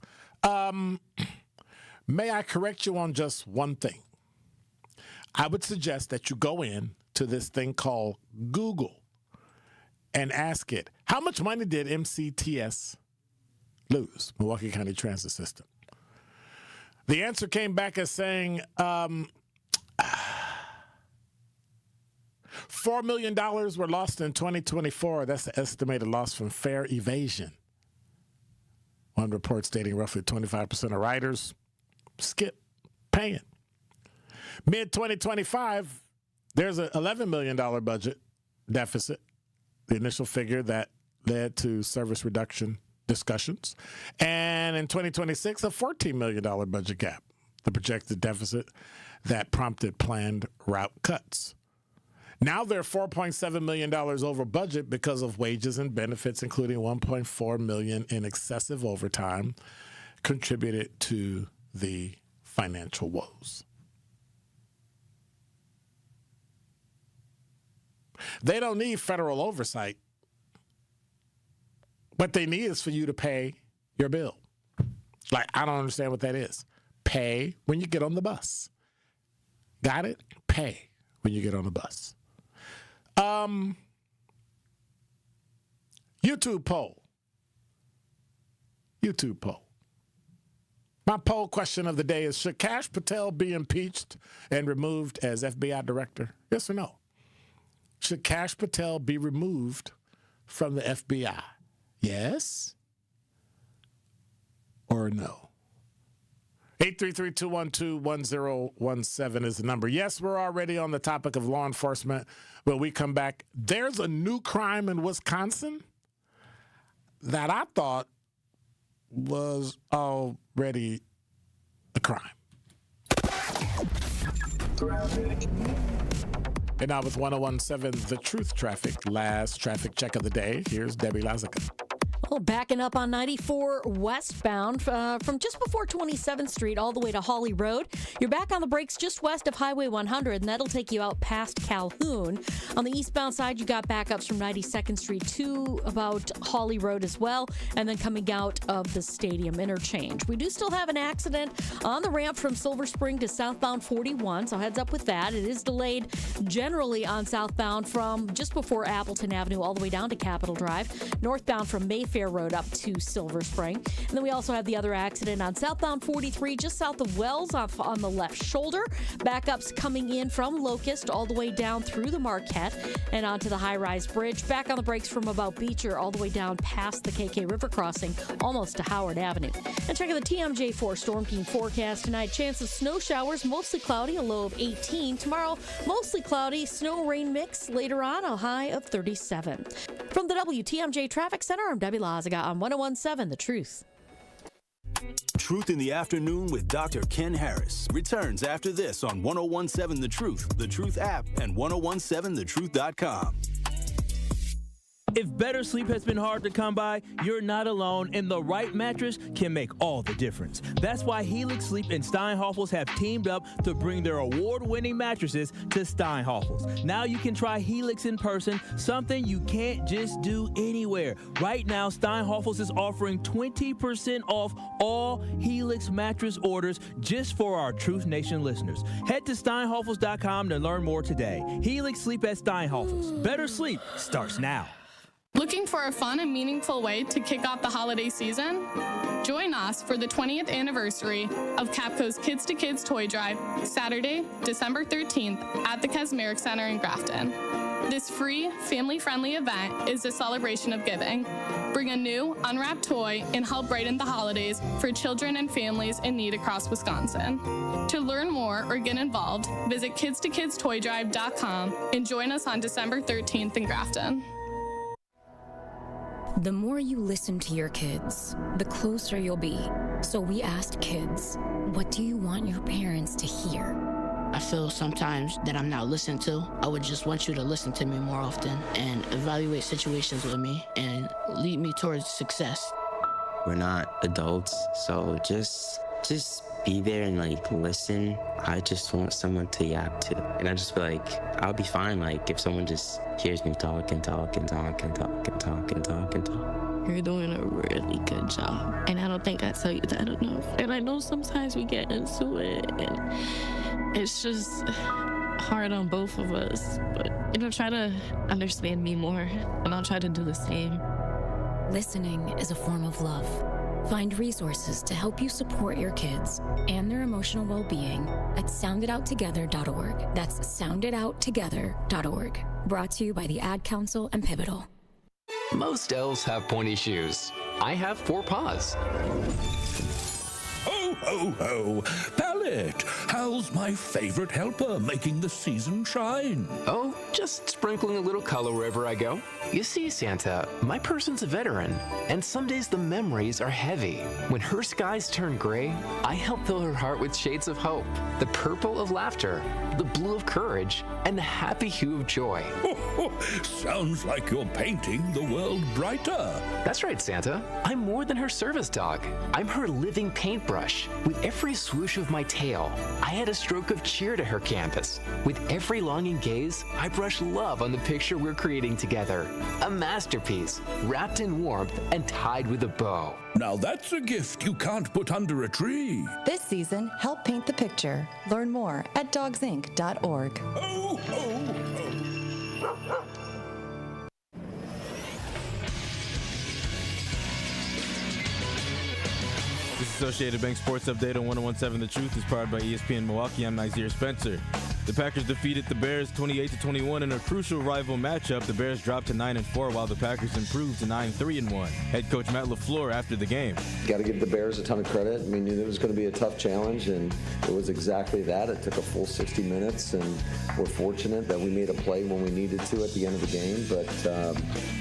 May I correct you on just one thing? I would suggest that you go in to this thing called Google and ask it, how much money did MCTS lose, Milwaukee County Transit System? The answer came back as saying $4 million were lost in 2024. That's the estimated loss from fare evasion. One report stating roughly 25% of riders skip paying. Mid-2025, there's an $11 million budget deficit, the initial figure that led to service reduction discussions. And in 2026, a $14 million budget gap, the projected deficit that prompted planned route cuts. Now they're $4.7 million over budget because of wages and benefits, including $1.4 million in excessive overtime, contributed to the financial woes. They don't need federal oversight. What they need is for you to pay your bill. Like, I don't understand what that is. Pay when you get on the bus. Got it? Pay when you get on the bus. YouTube poll. My poll question of the day is, should Kashed Patel be impeached and removed as FBI director? Yes or no? Should Kashed Patel be removed from the FBI? Yes or no? 833-212-1017 is the number. Yes, we're already on the topic of law enforcement. When we come back, there's a new crime in Wisconsin that I thought was already a crime. And now with 1017, The Truth traffic. Last traffic check of the day. Here's Debbie Lazica.
Well, backing up on 94 westbound from just before 27th Street all the way to Hawley Road. You're back on the brakes just west of Highway 100, and that'll take you out past Calhoun. On the eastbound side, you got backups from 92nd Street to about Hawley Road as well, and then coming out of the Stadium interchange. We do still have an accident on the ramp from Silver Spring to southbound 41, so heads up with that. It is delayed generally on southbound from just before Appleton Avenue all the way down to Capitol Drive. Northbound from Mayfair Fair Road up to Silver Spring. And then we also have the other accident on southbound 43 just south of Wells on the left shoulder. Backups coming in from Locust all the way down through the Marquette and onto the high-rise bridge. Back on the brakes from about Beecher all the way down past the KK River crossing, almost to Howard Avenue. And checking the TMJ4 Storm Team forecast tonight. Chance of snow showers, mostly cloudy, a low of 18. Tomorrow, mostly cloudy, snow-rain mix. Later on, a high of 37. From the WTMJ Traffic Center, I'm Debbie Lazaga on 101.7 The Truth.
Truth in the Afternoon with Dr. Ken Harris returns after this on 101.7 The Truth app, and 101.7thetruth.com.
If better sleep has been hard to come by, you're not alone, and the right mattress can make all the difference. That's why Helix Sleep and Steinhoffels have teamed up to bring their award-winning mattresses to Steinhoffels. Now you can try Helix in person, something you can't just do anywhere. Right now, Steinhoffels is offering 20% off all Helix mattress orders just for our Truth Nation listeners. Head to steinhoffels.com to learn more today. Helix Sleep at Steinhoffels. Better sleep starts now.
Looking for a fun and meaningful way to kick off the holiday season? Join us for the 20th anniversary of Capco's Kids to Kids Toy Drive, Saturday, December 13th at the Kasmeric Center in Grafton. This free, family-friendly event is a celebration of giving. Bring a new, unwrapped toy and help brighten the holidays for children and families in need across Wisconsin. To learn more or get involved, visit kidstokidstoydrive.com and join us on December 13th in Grafton.
The more you listen to your kids, the closer you'll be. So we asked kids, what do you want your parents to hear?
I feel sometimes that I'm not listened to. I would just want you to listen to me more often and evaluate situations with me and lead me towards success.
We're not adults, so just be there and listen. I just want someone to yap to. And I just feel like I'll be fine if someone just hears me talk and talk and talk and talk and talk and talk and talk.
You're doing a really good job. And I don't think I tell you that enough. And I know sometimes we get into it and it's just hard on both of us. But try to understand me more and I'll try to do the same.
Listening is a form of love. Find resources to help you support your kids and their emotional well-being at sounditouttogether.org. That's sounditouttogether.org. Brought to you by the Ad Council and Pivotal.
Most elves have pointy shoes. I have 4 paws.
Ho, ho, ho. Pallet, how's my favorite helper making the season shine?
Oh, just sprinkling a little color wherever I go. You see, Santa, my person's a veteran, and some days the memories are heavy. When her skies turn gray, I help fill her heart with shades of hope, the purple of laughter, the blue of courage, and the happy hue of joy.
Sounds like you're painting the world brighter.
That's right, Santa. I'm more than her service dog. I'm her living paintbrush. With every swoosh of my tail, I add a stroke of cheer to her canvas. With every longing gaze, I brush love on the picture we're creating together. A masterpiece, wrapped in warmth and tied with a bow.
Now that's a gift you can't put under a tree.
This season, help paint the picture. Learn more at dogsinc.org.
Oh, oh, oh.
This is Associated Bank Sports Update on 101.7 The Truth is powered by ESPN Milwaukee. I'm Nazir Spencer. The Packers defeated the Bears 28-21 in a crucial rival matchup. The Bears dropped to 9-4 while the Packers improved to 9-3-1. Head coach Matt LaFleur after the game.
Got to give the Bears a ton of credit. I mean, it was going to be a tough challenge, and it was exactly that. It took a full 60 minutes, and we're fortunate that we made a play when we needed to at the end of the game. But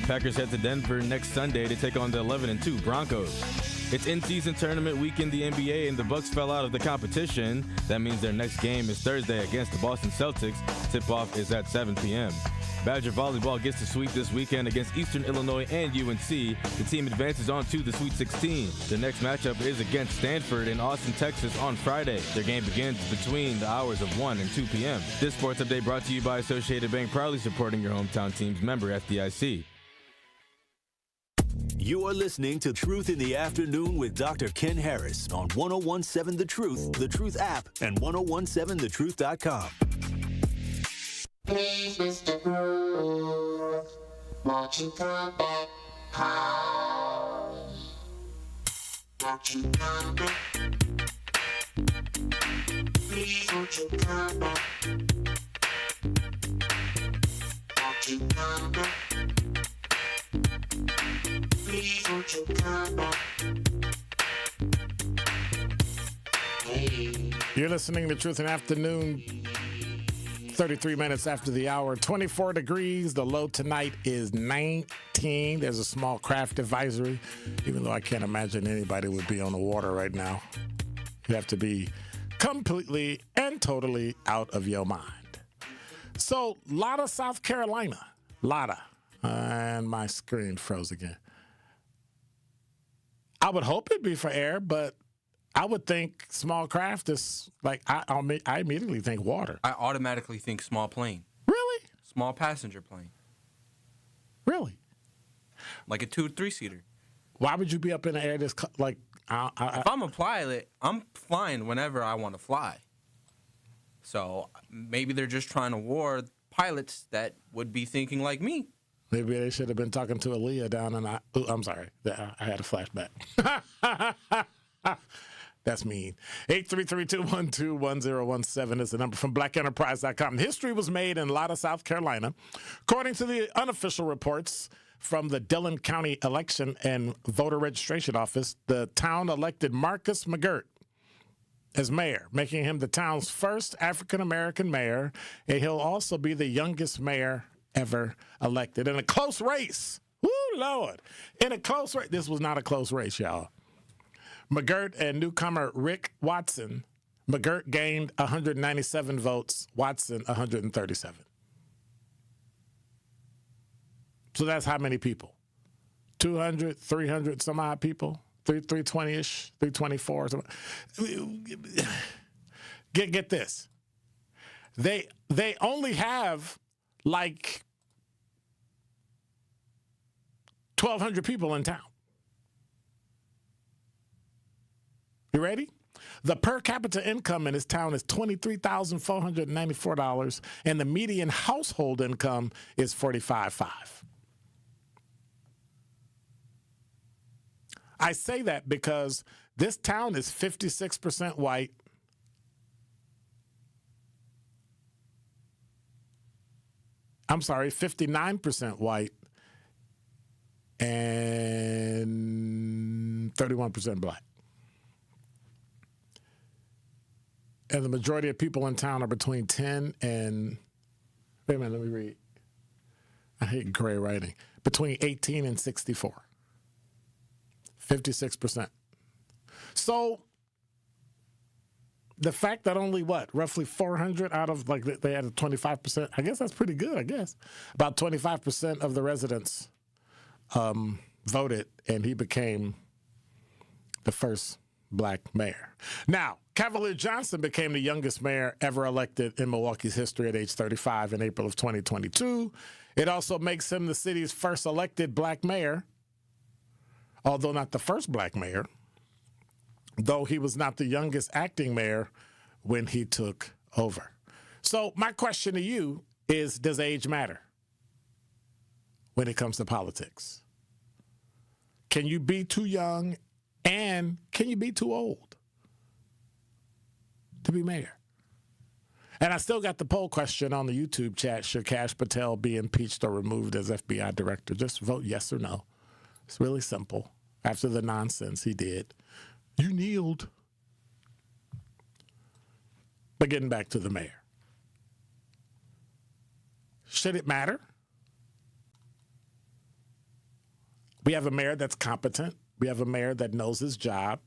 Packers head to Denver next Sunday to take on the 11-2 Broncos. It's in-season tournament week in the NBA, and the Bucks fell out of the competition. That means their next game is Thursday against the Boston Celtics. Tip-off is at 7 p.m. Badger Volleyball gets the sweep this weekend against Eastern Illinois and UNC. The team advances on to the Sweet 16. The next matchup is against Stanford in Austin, Texas on Friday. Their game begins between the hours of 1 and 2 p.m. This sports update brought to you by Associated Bank, proudly supporting your hometown teams, member FDIC.
You are listening to Truth in the Afternoon with Dr. Ken Harris on 101.7 The Truth app, and 101.7thetruth.com.
Please, Mr. Groove, won't you come back home?
You're listening to Truth in Afternoon, 33 minutes after the hour, 24 degrees. The low tonight is 19. There's a small craft advisory, even though I can't imagine anybody would be on the water right now. You have to be completely and totally out of your mind. So, Lotta, South Carolina. Lotta. And my screen froze again. I would hope it'd be for air, but I would think small craft is like, I immediately think water.
I automatically think small plane.
Really?
Small passenger plane.
Really?
Like a 2 or 3-seater.
Why would you be up in the air this, like...
if I'm a pilot, I'm flying whenever I want to fly. So maybe they're just trying to warn pilots that would be thinking like me.
Maybe they should have been talking to Aaliyah down in... I'm sorry. I had a flashback. That's mean. 833-212-1017 is the number from blackenterprise.com. History was made in Lotta, South Carolina. According to the unofficial reports from the Dillon County Election and Voter Registration Office, the town elected Marcus McGirt as mayor, making him the town's first African-American mayor, and he'll also be the youngest mayor ever elected in a close race. Woo, Lord. In a close race. This was not a close race, y'all. McGirt and newcomer Rick Watson. McGirt gained 197 votes, Watson 137. So that's how many people? 200, 300 some odd people? 320-ish, 324. Get this. They only have like 1,200 people in town. You ready? The per capita income in this town is $23,494, and the median household income is $45,500. I say that because this town is 56% white. I'm sorry, 59% white and 31% black. And the majority of people in town are between 10 and, wait a minute, let me read. I hate gray writing. Between 18 and 64. 56%. So the fact that only roughly 400 out of, like, they had a 25%, I guess that's pretty good, I guess. About 25% of the residents voted, and he became the first black mayor. Now, Cavalier Johnson became the youngest mayor ever elected in Milwaukee's history at age 35 in April of 2022. It also makes him the city's first elected black mayor, although not the first black mayor, though he was not the youngest acting mayor when he took over. So my question to you is, does age matter when it comes to politics? Can you be too young, and can you be too old to be mayor? And I still got the poll question on the YouTube chat. Should Kash Patel be impeached or removed as FBI director? Just vote yes or no. It's really simple. After the nonsense he did. You kneeled. But getting back to the mayor. Should it matter? We have a mayor that's competent. We have a mayor that knows his job,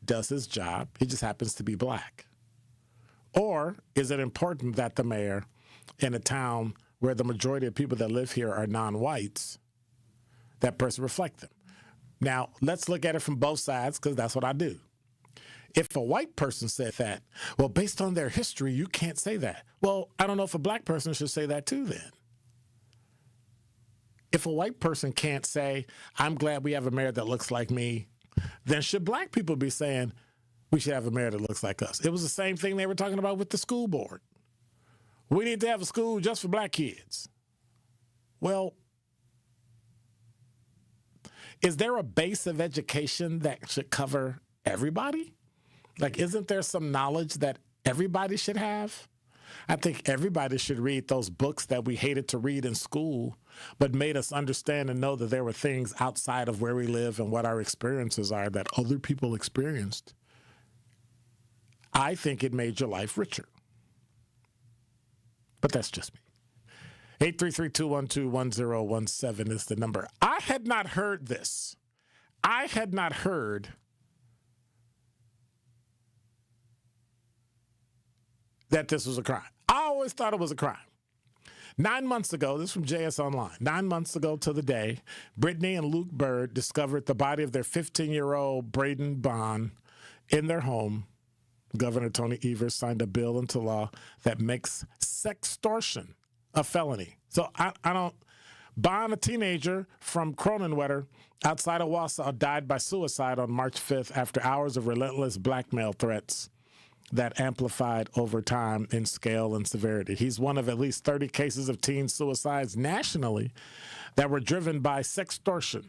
does his job. He just happens to be black. Or is it important that the mayor in a town where the majority of people that live here are non-whites, that person reflect them? Now, let's look at it from both sides, because that's what I do. If a white person said that, well, based on their history, you can't say that. Well, I don't know if a black person should say that too then. If a white person can't say, I'm glad we have a mayor that looks like me, then should black people be saying, we should have a mayor that looks like us? It was the same thing they were talking about with the school board. We need to have a school just for black kids. Well, is there a base of education that should cover everybody? Like, isn't there some knowledge that everybody should have? I think everybody should read those books that we hated to read in school, but made us understand and know that there were things outside of where we live and what our experiences are that other people experienced. I think it made your life richer. But that's just me. 833-212-1017 is the number. I had not heard this. I had not heard that this was a crime. I always thought it was a crime. 9 months ago, this is from JS Online, 9 months ago to the day, Brittany and Luke Bird discovered the body of their 15-year-old Braden Bond in their home. Governor Tony Evers signed a bill into law that makes sextortion a felony. So I don't. Bond, a teenager from Cronenwetter outside of Wausau, died by suicide on March 5th after hours of relentless blackmail threats that amplified over time in scale and severity. He's one of at least 30 cases of teen suicides nationally that were driven by sextortion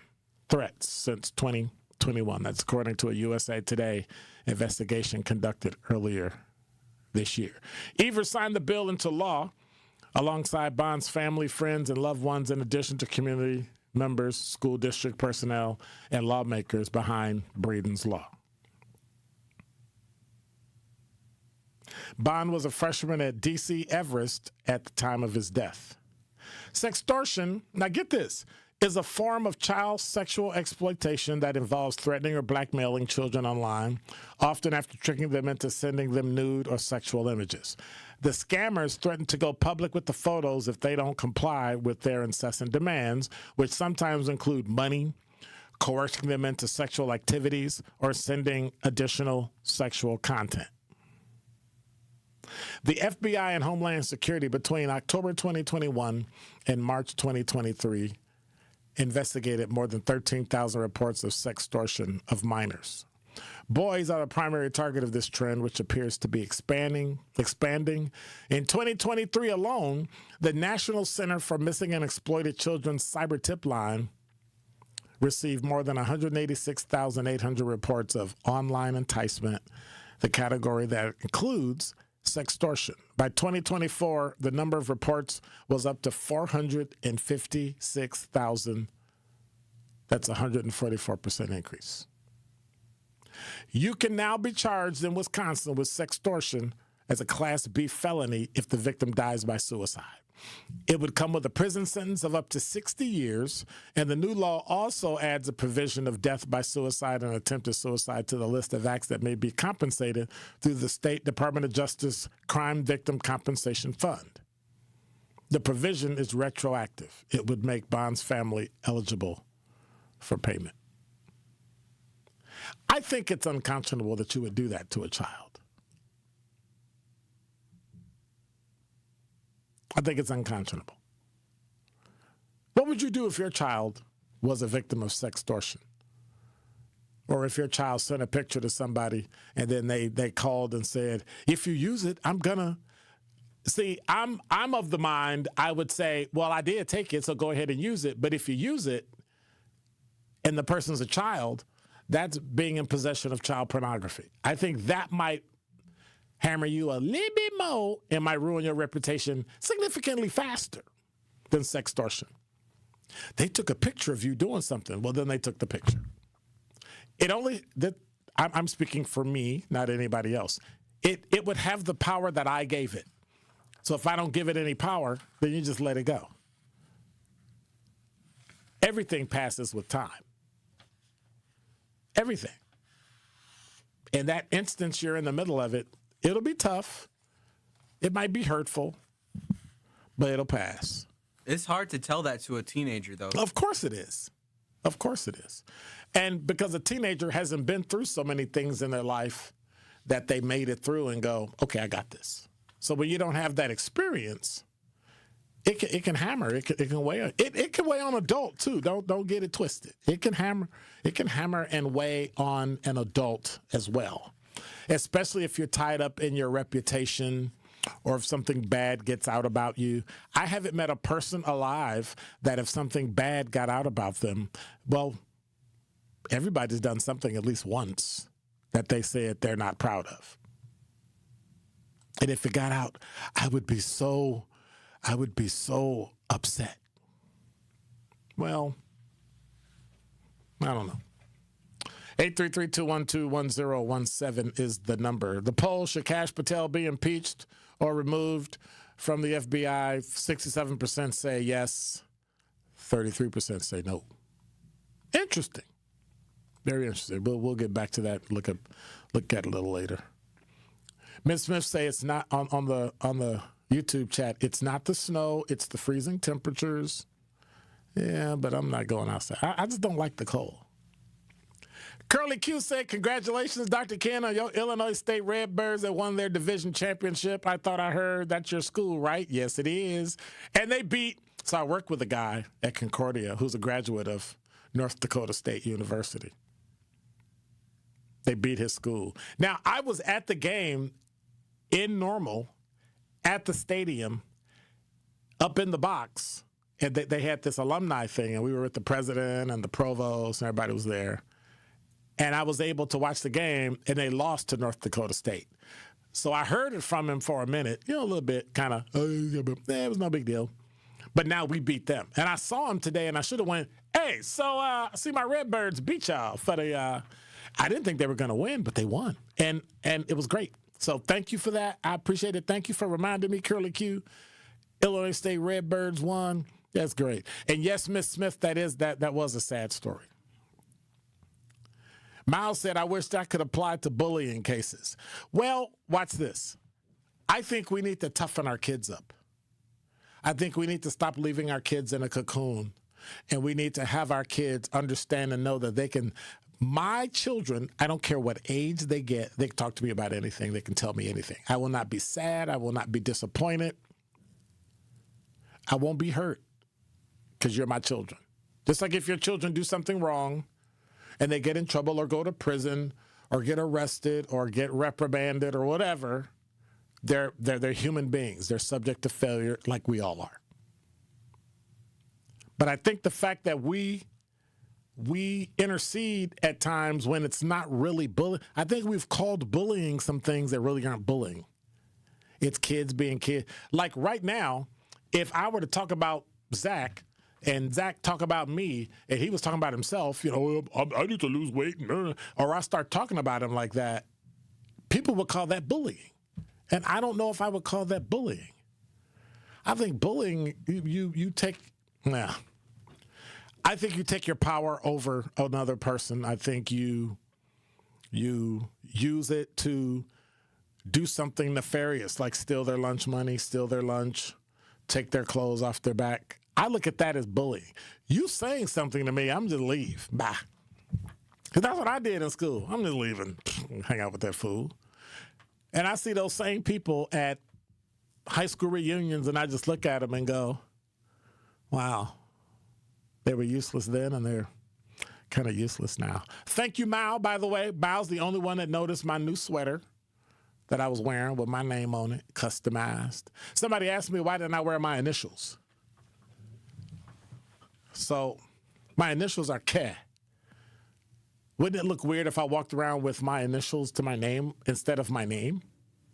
threats since 2021. That's according to a USA Today investigation conducted earlier this year. Evers signed the bill into law alongside Bond's family, friends, and loved ones, in addition to community members, school district personnel, and lawmakers behind Braden's law. Bond was a freshman at D.C. Everest at the time of his death. Sextortion, now get this, is a form of child sexual exploitation that involves threatening or blackmailing children online, often after tricking them into sending them nude or sexual images. The scammers threaten to go public with the photos if they don't comply with their incessant demands, which sometimes include money, coercing them into sexual activities, or sending additional sexual content. The FBI and Homeland Security between October 2021 and March 2023 investigated more than 13,000 reports of sextortion of minors. Boys are the primary target of this trend, which appears to be expanding. In 2023 alone, the National Center for Missing and Exploited Children's cyber tip line received more than 186,800 reports of online enticement, the category that includes sextortion. By 2024, the number of reports was up to 456,000. That's a 144% increase. You can now be charged in Wisconsin with sextortion as a Class B felony if the victim dies by suicide. It would come with a prison sentence of up to 60 years, and the new law also adds a provision of death by suicide and attempted suicide to the list of acts that may be compensated through the State Department of Justice Crime Victim Compensation Fund. The provision is retroactive. It would make Bond's family eligible for payment. I think it's unconscionable that you would do that to a child. I think it's unconscionable. What would you do if your child was a victim of sextortion? Or if your child sent a picture to somebody and then they called and said, if you use it, I'm gonna. See, I'm of the mind, I would say, well, I did take it, so go ahead and use it. But if you use it and the person's a child, that's being in possession of child pornography. I think that might hammer you a little bit more and might ruin your reputation significantly faster than sextortion. They took a picture of you doing something. Well, then they took the picture. I'm speaking for me, not anybody else. It would have the power that I gave it. So if I don't give it any power, then you just let it go. Everything passes with time. Everything. In that instance, you're in the middle of it. It'll be tough. It might be hurtful, but it'll pass.
It's hard to tell that to a teenager, though.
Of course it is. Of course it is. And because a teenager hasn't been through so many things in their life that they made it through and go, okay, I got this. So when you don't have that experience, it can hammer. It can weigh on. It can weigh on adult too. Don't get it twisted. It can hammer and weigh on an adult as well. Especially if you're tied up in your reputation or if something bad gets out about you. I haven't met a person alive that if something bad got out about them, well, everybody's done something at least once that they said they're not proud of. And if it got out, I would be so upset. Well, I don't know. 833-212-1017 is the number. The poll, should Kash Patel be impeached or removed from the FBI? 67% say yes, 33% say no. Interesting. Very interesting. We'll get back to that. Look at it a little later. Ms. Smith say it's not on the YouTube chat. It's not the snow. It's the freezing temperatures. Yeah, but I'm not going outside. I just don't like the cold. Curly Q said, congratulations, Dr. Ken, on your Illinois State Redbirds that won their division championship. I thought I heard that's your school, right? Yes, it is. And they beat, so I work with a guy at Concordia who's a graduate of North Dakota State University. They beat his school. Now, I was at the game in Normal at the stadium up in the box, and they had this alumni thing, and we were with the president and the provost, and everybody was there. And I was able to watch the game, and they lost to North Dakota State. So I heard it from him for a minute, a little bit, kind of, it was no big deal. But now we beat them. And I saw him today, and I should have went, hey, so I see my Redbirds beat y'all for the, I didn't think they were going to win, but they won. And it was great. So thank you for that. I appreciate it. Thank you for reminding me, Curly Q. Illinois State Redbirds won. That's great. And yes, Miss Smith, that was a sad story. Miles said, I wish that could apply to bullying cases. Well, watch this. I think we need to toughen our kids up. I think we need to stop leaving our kids in a cocoon, and we need to have our kids understand and know that they can. My children, I don't care what age they get, they can talk to me about anything. They can tell me anything. I will not be sad. I will not be disappointed. I won't be hurt because you're my children. Just like if your children do something wrong and they get in trouble or go to prison or get arrested or get reprimanded or whatever, they're human beings. They're subject to failure like we all are. But I think the fact that we intercede at times when it's not really bullying. I think we've called bullying some things that really aren't bullying. It's kids being kids. Like right now, if I were to talk about Zach and Zach talk about me and he was talking about himself, I need to lose weight, or I start talking about him like that, people would call that bullying. And I don't know if I would call that bullying. I think bullying, you take, I think you take your power over another person. I think you use it to do something nefarious, like steal their lunch money, steal their lunch, take their clothes off their back. I look at that as bullying. You saying something to me, I'm just leave. Bye. Because that's what I did in school. I'm just leaving. Hang out with that fool. And I see those same people at high school reunions, and I just look at them and go, wow. They were useless then, and they're kind of useless now. Thank you, Mao, by the way. Mao's the only one that noticed my new sweater that I was wearing with my name on it, customized. Somebody asked me, why didn't I wear my initials? So my initials are K. Wouldn't it look weird if I walked around with my initials to my name instead of my name?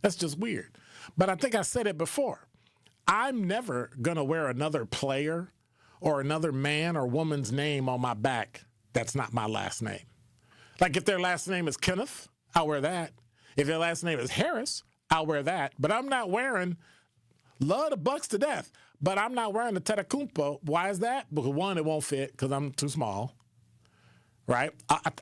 That's just weird. But I think I said it before. I'm never going to wear another player or another man or woman's name on my back that's not my last name. Like if their last name is Kenneth, I'll wear that. If their last name is Harris, I'll wear that. But I'm not wearing, love the Bucks to death, but I'm not wearing the Tetakumpo. Why is that? Because one, it won't fit because I'm too small, right?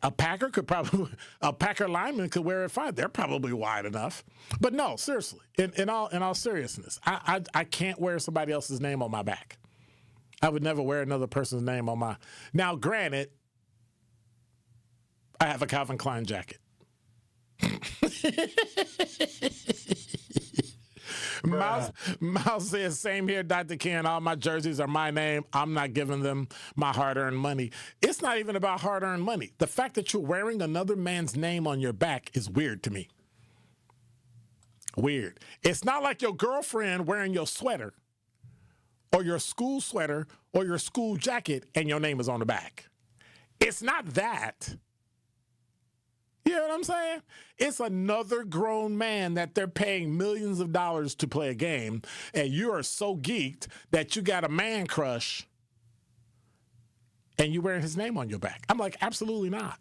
A Packer lineman could wear it fine. They're probably wide enough. But no, seriously, in all seriousness, I can't wear somebody else's name on my back. I would never wear another person's name on my... Now, granted, I have a Calvin Klein jacket. Miles says, same here, Dr. Ken. All my jerseys are my name. I'm not giving them my hard-earned money. It's not even about hard-earned money. The fact that you're wearing another man's name on your back is weird to me. Weird. It's not like your girlfriend wearing your sweater or your school sweater or your school jacket and your name is on the back. It's not that. You know what I'm saying? It's another grown man that they're paying millions of dollars to play a game, and you are so geeked that you got a man crush and you're wearing his name on your back. I'm like, absolutely not.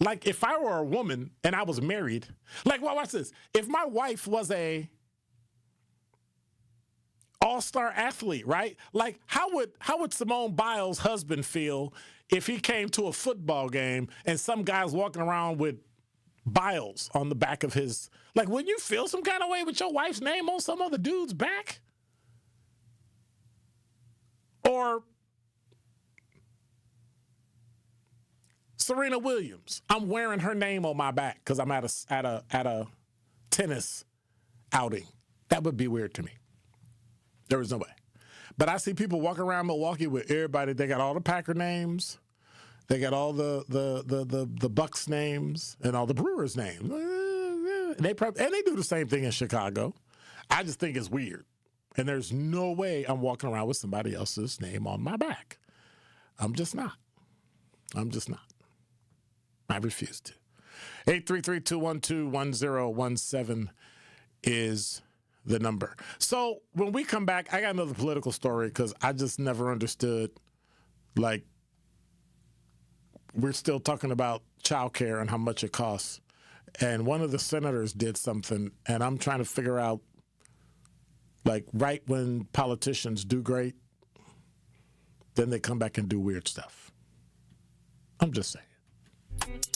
Like, if I were a woman and I was married, like, well, watch this. If my wife was a all-star athlete, right? Like, how would Simone Biles' husband feel if he came to a football game and some guy's walking around with Biles on the back of his... Like, wouldn't you feel some kind of way with your wife's name on some other dude's back? Or Serena Williams. I'm wearing her name on my back because I'm at a tennis outing. That would be weird to me. There was no way. But I see people walking around Milwaukee with everybody. They got all the Packer names. They got all the Bucks names and all the Brewers names. And they do the same thing in Chicago. I just think it's weird. And there's no way I'm walking around with somebody else's name on my back. I'm just not. I refuse to. 833-212-1017 is the number. So when we come back, I got another political story because I just never understood, like, we're still talking about childcare and how much it costs. And one of the senators did something, and I'm trying to figure out, like, right when politicians do great, then they come back and do weird stuff. I'm just saying.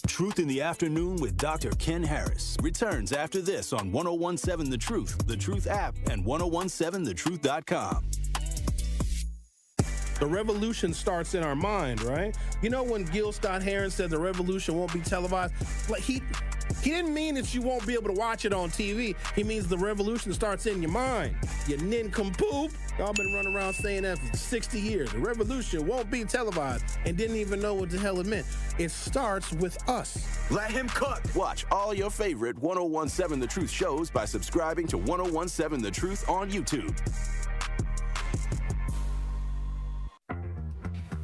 Truth in the Afternoon with Dr. Ken Harris returns after this on 1017 The Truth, The Truth app, and 1017thetruth.com.
The revolution starts in our mind, right? You know when Gil Scott-Heron said the revolution won't be televised? Like he didn't mean that you won't be able to watch it on TV. He means the revolution starts in your mind. You nincompoop. Y'all been running around saying that for 60 years. The revolution won't be televised and didn't even know what the hell it meant. It starts with us.
Let him cook. Watch all your favorite 1017 The Truth shows by subscribing to 1017 The Truth on YouTube.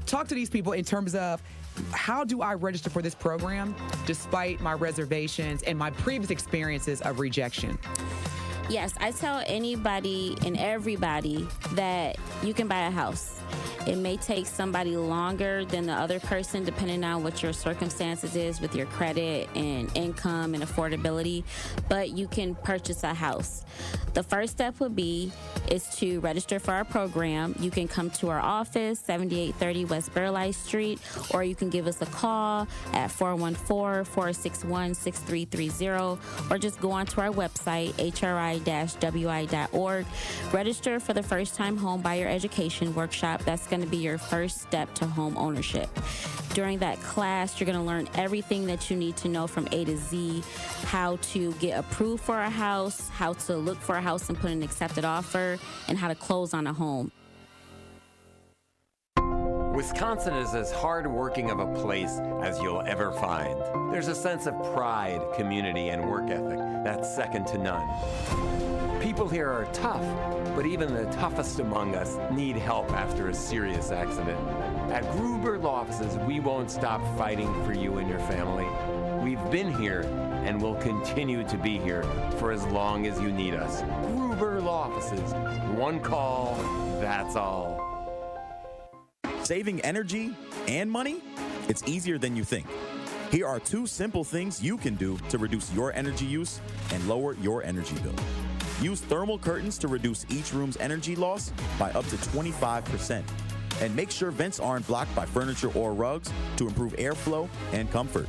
Talk to these people in terms of how do I register for this program despite my reservations and my previous experiences of rejection?
Yes, I tell anybody and everybody that you can buy a house. It may take somebody longer than the other person depending on what your circumstances is with your credit and income and affordability, but you can purchase a house. The first step would be is to register for our program. You can come to our office, 7830 West Burleigh Street, or you can give us a call at 414-461-6330, or just go onto our website, hri-wi.org. Register for the first-time home buyer education workshop. That's going to be your first step to home ownership. During that class, you're going to learn everything that you need to know from A to Z, how to get approved for a house, how to look for a house and put an accepted offer, and how to close on a home.
Wisconsin is as hard-working of a place as you'll ever find. There's a sense of pride, community, and work ethic that's second to none. People here are tough, but even the toughest among us need help after a serious accident. At Gruber Law Offices, we won't stop fighting for you and your family. We've been here and will continue to be here for as long as you need us. Gruber Law Offices. One call, that's all.
Saving energy and money? It's easier than you think. Here are 2 simple things you can do to reduce your energy use and lower your energy bill. Use thermal curtains to reduce each room's energy loss by up to 25%. And make sure vents aren't blocked by furniture or rugs to improve airflow and comfort.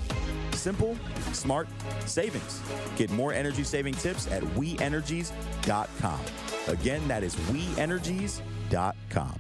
Simple, smart savings. Get more energy-saving tips at WeEnergies.com. Again, that is WeEnergies.com.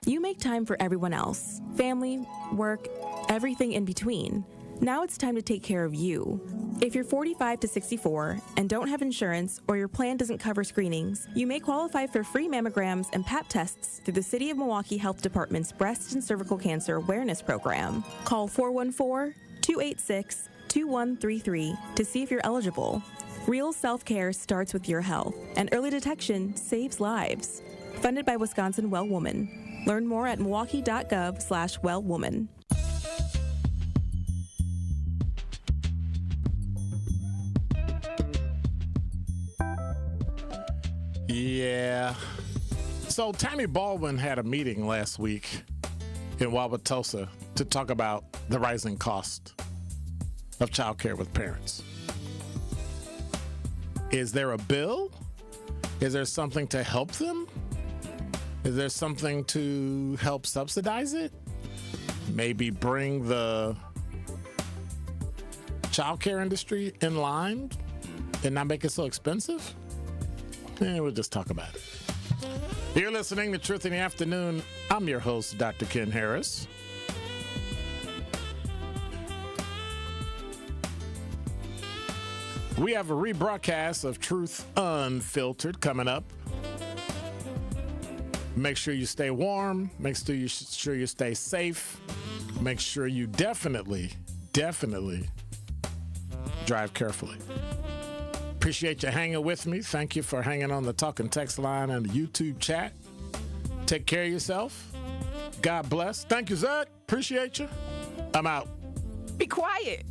You make time for everyone else. Family, work, everything in between. Now it's time to take care of you. If you're 45 to 64 and don't have insurance or your plan doesn't cover screenings, you may qualify for free mammograms and Pap tests through the City of Milwaukee Health Department's Breast and Cervical Cancer Awareness Program. Call 414-286-2133 to see if you're eligible. Real self-care starts with your health, and early detection saves lives. Funded by Wisconsin Well Woman. Learn more at milwaukee.gov/wellwoman.
Yeah. So Tammy Baldwin had a meeting last week in Wauwatosa to talk about the rising cost of child care with parents. Is there a bill? Is there something to help them? Is there something to help subsidize it? Maybe bring the child care industry in line and not make it so expensive? We'll just talk about it. You're listening to Truth in the Afternoon. I'm your host, Dr. Ken Harris. We have a rebroadcast of Truth Unfiltered coming up. Make sure you stay warm. Make sure you stay safe. Make sure you definitely drive carefully. Appreciate you hanging with me. Thank you for hanging on the talk and text line and the YouTube chat. Take care of yourself. God bless. Thank you, Zech. Appreciate you. I'm out.
Be quiet.